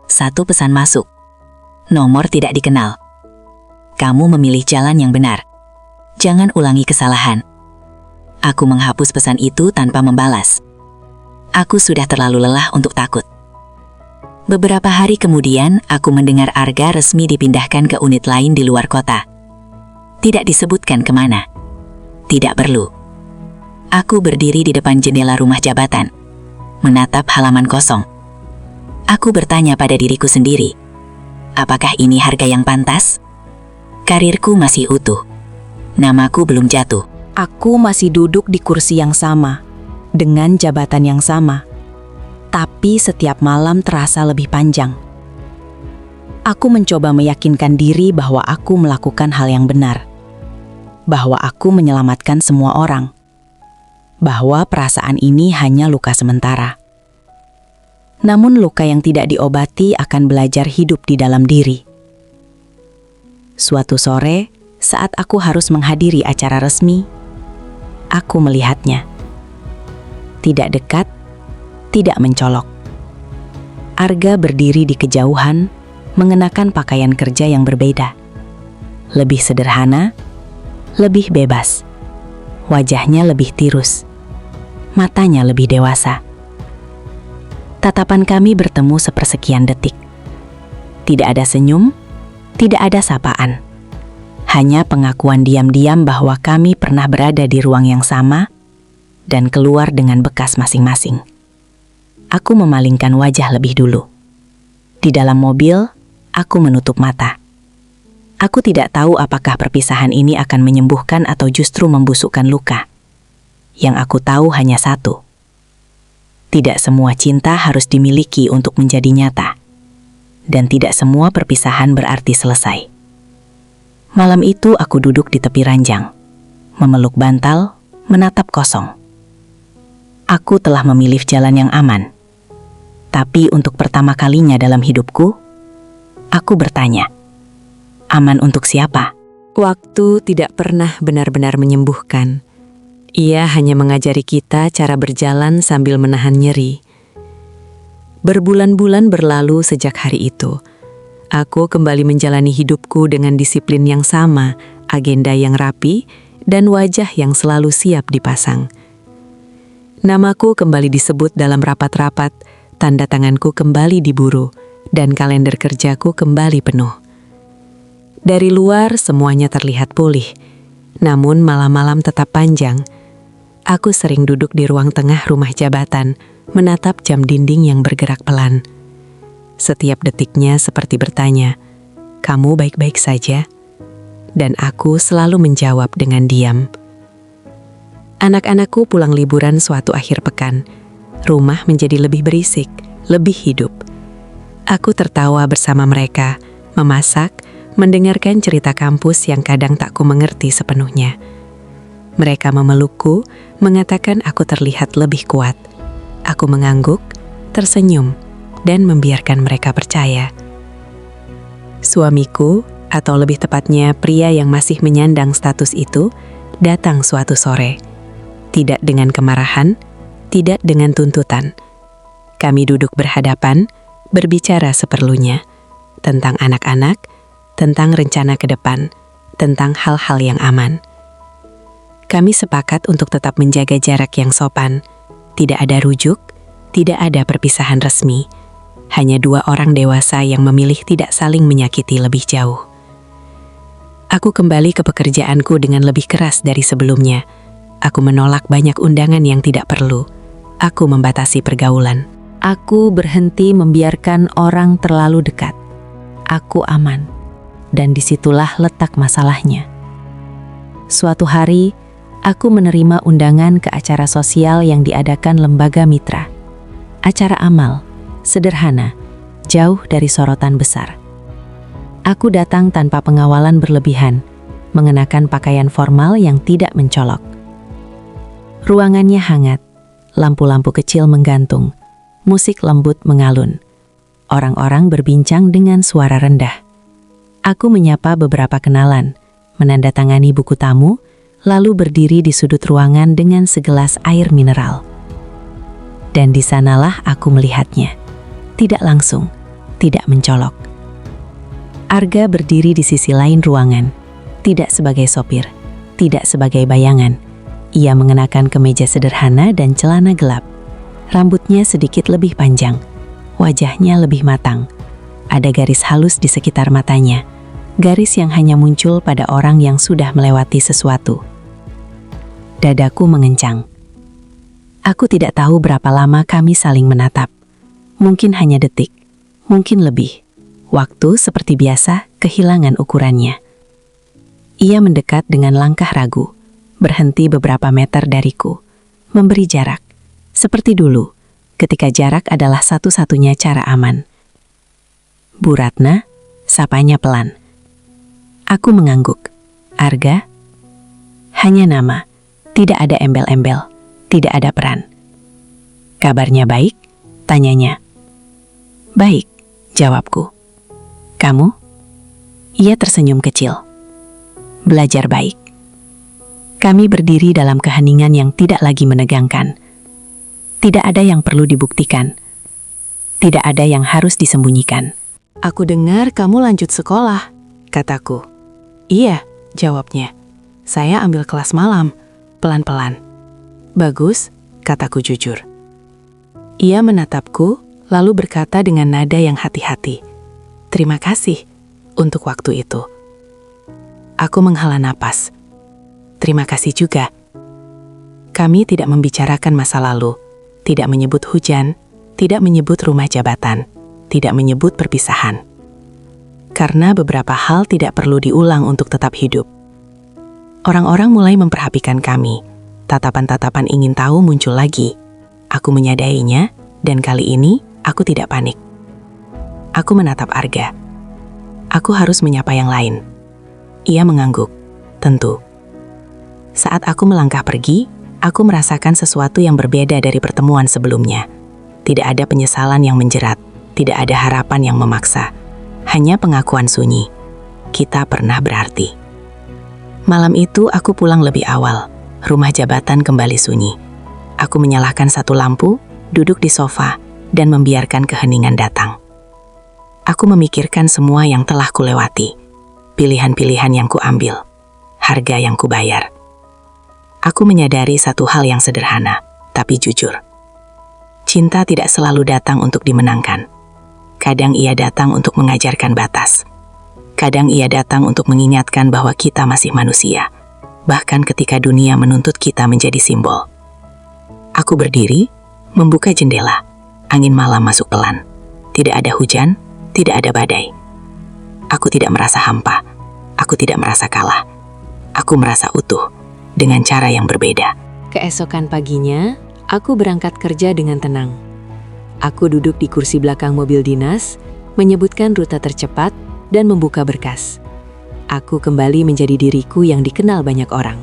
Satu pesan masuk. Nomor tidak dikenal. Kamu memilih jalan yang benar. Jangan ulangi kesalahan. Aku menghapus pesan itu tanpa membalas. Aku sudah terlalu lelah untuk takut. Beberapa hari kemudian, aku mendengar Arga resmi dipindahkan ke unit lain di luar kota. Tidak disebutkan kemana. Tidak perlu. Aku berdiri di depan jendela rumah jabatan, menatap halaman kosong. Aku bertanya pada diriku sendiri, apakah ini harga yang pantas? Karirku masih utuh. Namaku belum jatuh. Aku masih duduk di kursi yang sama, dengan jabatan yang sama. Tapi setiap malam terasa lebih panjang. Aku mencoba meyakinkan diri bahwa aku melakukan hal yang benar. Bahwa aku menyelamatkan semua orang. Bahwa perasaan ini hanya luka sementara. Namun luka yang tidak diobati akan belajar hidup di dalam diri. Suatu sore, saat aku harus menghadiri acara resmi, aku melihatnya. Tidak dekat, tidak mencolok. Arga berdiri di kejauhan, mengenakan pakaian kerja yang berbeda. Lebih sederhana, lebih bebas. Wajahnya lebih tirus. Matanya lebih dewasa. Tatapan kami bertemu sepersekian detik. Tidak ada senyum, tidak ada sapaan. Hanya pengakuan diam-diam bahwa kami pernah berada di ruang yang sama dan keluar dengan bekas masing-masing. Aku memalingkan wajah lebih dulu. Di dalam mobil, aku menutup mata. Aku tidak tahu apakah perpisahan ini akan menyembuhkan atau justru membusukkan luka. Yang aku tahu hanya satu. Tidak semua cinta harus dimiliki untuk menjadi nyata. Dan tidak semua perpisahan berarti selesai. Malam itu aku duduk di tepi ranjang, memeluk bantal, menatap kosong. Aku telah memilih jalan yang aman. Tapi untuk pertama kalinya dalam hidupku, aku bertanya, aman untuk siapa? Waktu tidak pernah benar-benar menyembuhkan. Ia hanya mengajari kita cara berjalan sambil menahan nyeri. Berbulan-bulan berlalu sejak hari itu. Aku kembali menjalani hidupku dengan disiplin yang sama, agenda yang rapi, dan wajah yang selalu siap dipasang. Namaku kembali disebut dalam rapat-rapat, tanda tanganku kembali diburu, dan kalender kerjaku kembali penuh. Dari luar semuanya terlihat pulih, namun malam-malam tetap panjang. Aku sering duduk di ruang tengah rumah jabatan, menatap jam dinding yang bergerak pelan. Setiap detiknya seperti bertanya, "Kamu baik-baik saja?" Dan aku selalu menjawab dengan diam. Anak-anakku pulang liburan suatu akhir pekan. Rumah menjadi lebih berisik, lebih hidup. Aku tertawa bersama mereka, memasak, mendengarkan cerita kampus yang kadang tak ku mengerti sepenuhnya. Mereka memelukku, mengatakan aku terlihat lebih kuat. Aku mengangguk, tersenyum, dan membiarkan mereka percaya. Suamiku, atau lebih tepatnya pria yang masih menyandang status itu, datang suatu sore. Tidak dengan kemarahan, tidak dengan tuntutan. Kami duduk berhadapan, berbicara seperlunya, tentang anak-anak, tentang rencana ke depan, tentang hal-hal yang aman. Kami sepakat untuk tetap menjaga jarak yang sopan. Tidak ada rujuk, tidak ada perpisahan resmi. Hanya dua orang dewasa yang memilih tidak saling menyakiti lebih jauh. Aku kembali ke pekerjaanku dengan lebih keras dari sebelumnya. Aku menolak banyak undangan yang tidak perlu. Aku membatasi pergaulan. Aku berhenti membiarkan orang terlalu dekat. Aku aman. Dan disitulah letak masalahnya. Suatu hari, aku menerima undangan ke acara sosial yang diadakan lembaga mitra. Acara amal, sederhana, jauh dari sorotan besar. Aku datang tanpa pengawalan berlebihan, mengenakan pakaian formal yang tidak mencolok. Ruangannya hangat, lampu-lampu kecil menggantung, musik lembut mengalun. Orang-orang berbincang dengan suara rendah. Aku menyapa beberapa kenalan, menandatangani buku tamu, lalu berdiri di sudut ruangan dengan segelas air mineral. Dan di sanalah aku melihatnya. Tidak langsung, tidak mencolok. Arga berdiri di sisi lain ruangan, tidak sebagai sopir, tidak sebagai bayangan. Ia mengenakan kemeja sederhana dan celana gelap. Rambutnya sedikit lebih panjang, wajahnya lebih matang. Ada garis halus di sekitar matanya, garis yang hanya muncul pada orang yang sudah melewati sesuatu. Dadaku mengencang. Aku tidak tahu berapa lama kami saling menatap. Mungkin hanya detik, mungkin lebih. Waktu seperti biasa kehilangan ukurannya. Ia mendekat dengan langkah ragu, berhenti beberapa meter dariku, memberi jarak. Seperti dulu, ketika jarak adalah satu-satunya cara aman. "Bu Ratna," sapanya pelan. Aku mengangguk. "Arga?" Hanya nama, tidak ada embel-embel, tidak ada peran. "Kabarnya baik?" tanyanya. "Baik," jawabku. "Kamu?" Ia tersenyum kecil. "Belajar baik." Kami berdiri dalam keheningan yang tidak lagi menegangkan. Tidak ada yang perlu dibuktikan. Tidak ada yang harus disembunyikan. "Aku dengar kamu lanjut sekolah," kataku. "Iya," jawabnya. "Saya ambil kelas malam, pelan-pelan." "Bagus," kataku jujur. Ia menatapku, lalu berkata dengan nada yang hati-hati, "Terima kasih untuk waktu itu." Aku menghela napas. "Terima kasih juga." Kami tidak membicarakan masa lalu, tidak menyebut hujan, tidak menyebut rumah jabatan, tidak menyebut perpisahan. Karena beberapa hal tidak perlu diulang untuk tetap hidup. Orang-orang mulai memperhatikan kami. Tatapan-tatapan ingin tahu muncul lagi. Aku menyadarinya, dan kali ini aku tidak panik. Aku menatap Arga. Aku harus menyapa yang lain. Ia mengangguk. Tentu. Saat aku melangkah pergi, aku merasakan sesuatu yang berbeda dari pertemuan sebelumnya. Tidak ada penyesalan yang menjerat, tidak ada harapan yang memaksa. Hanya pengakuan sunyi. Kita pernah berarti. Malam itu aku pulang lebih awal. Rumah jabatan kembali sunyi. Aku menyalakan satu lampu, duduk di sofa, dan membiarkan keheningan datang. Aku memikirkan semua yang telah kulewati. Pilihan-pilihan yang kuambil. Harga yang kubayar. Aku menyadari satu hal yang sederhana, tapi jujur. Cinta tidak selalu datang untuk dimenangkan. Kadang ia datang untuk mengajarkan batas. Kadang ia datang untuk mengingatkan bahwa kita masih manusia, bahkan ketika dunia menuntut kita menjadi simbol. Aku berdiri, membuka jendela. Angin malam masuk pelan. Tidak ada hujan, tidak ada badai. Aku tidak merasa hampa. Aku tidak merasa kalah. Aku merasa utuh, dengan cara yang berbeda. Keesokan paginya, aku berangkat kerja dengan tenang. Aku duduk di kursi belakang mobil dinas, menyebutkan rute tercepat, dan membuka berkas. Aku kembali menjadi diriku yang dikenal banyak orang.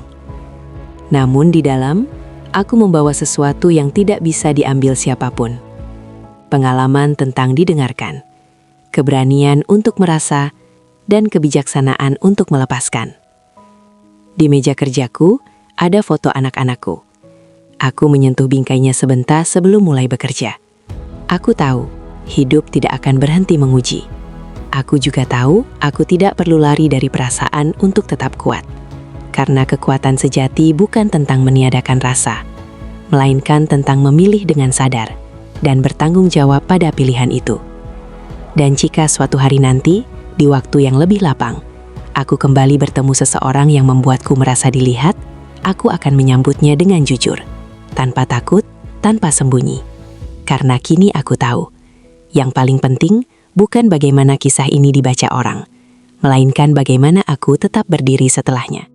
Namun di dalam, aku membawa sesuatu yang tidak bisa diambil siapapun. Pengalaman tentang didengarkan, keberanian untuk merasa, dan kebijaksanaan untuk melepaskan. Di meja kerjaku, ada foto anak-anakku. Aku menyentuh bingkainya sebentar sebelum mulai bekerja. Aku tahu, hidup tidak akan berhenti menguji. Aku juga tahu, aku tidak perlu lari dari perasaan untuk tetap kuat. Karena kekuatan sejati bukan tentang meniadakan rasa, melainkan tentang memilih dengan sadar dan bertanggung jawab pada pilihan itu. Dan jika suatu hari nanti, di waktu yang lebih lapang, aku kembali bertemu seseorang yang membuatku merasa dilihat, aku akan menyambutnya dengan jujur, tanpa takut, tanpa sembunyi. Karena kini aku tahu, yang paling penting bukan bagaimana kisah ini dibaca orang, melainkan bagaimana aku tetap berdiri setelahnya.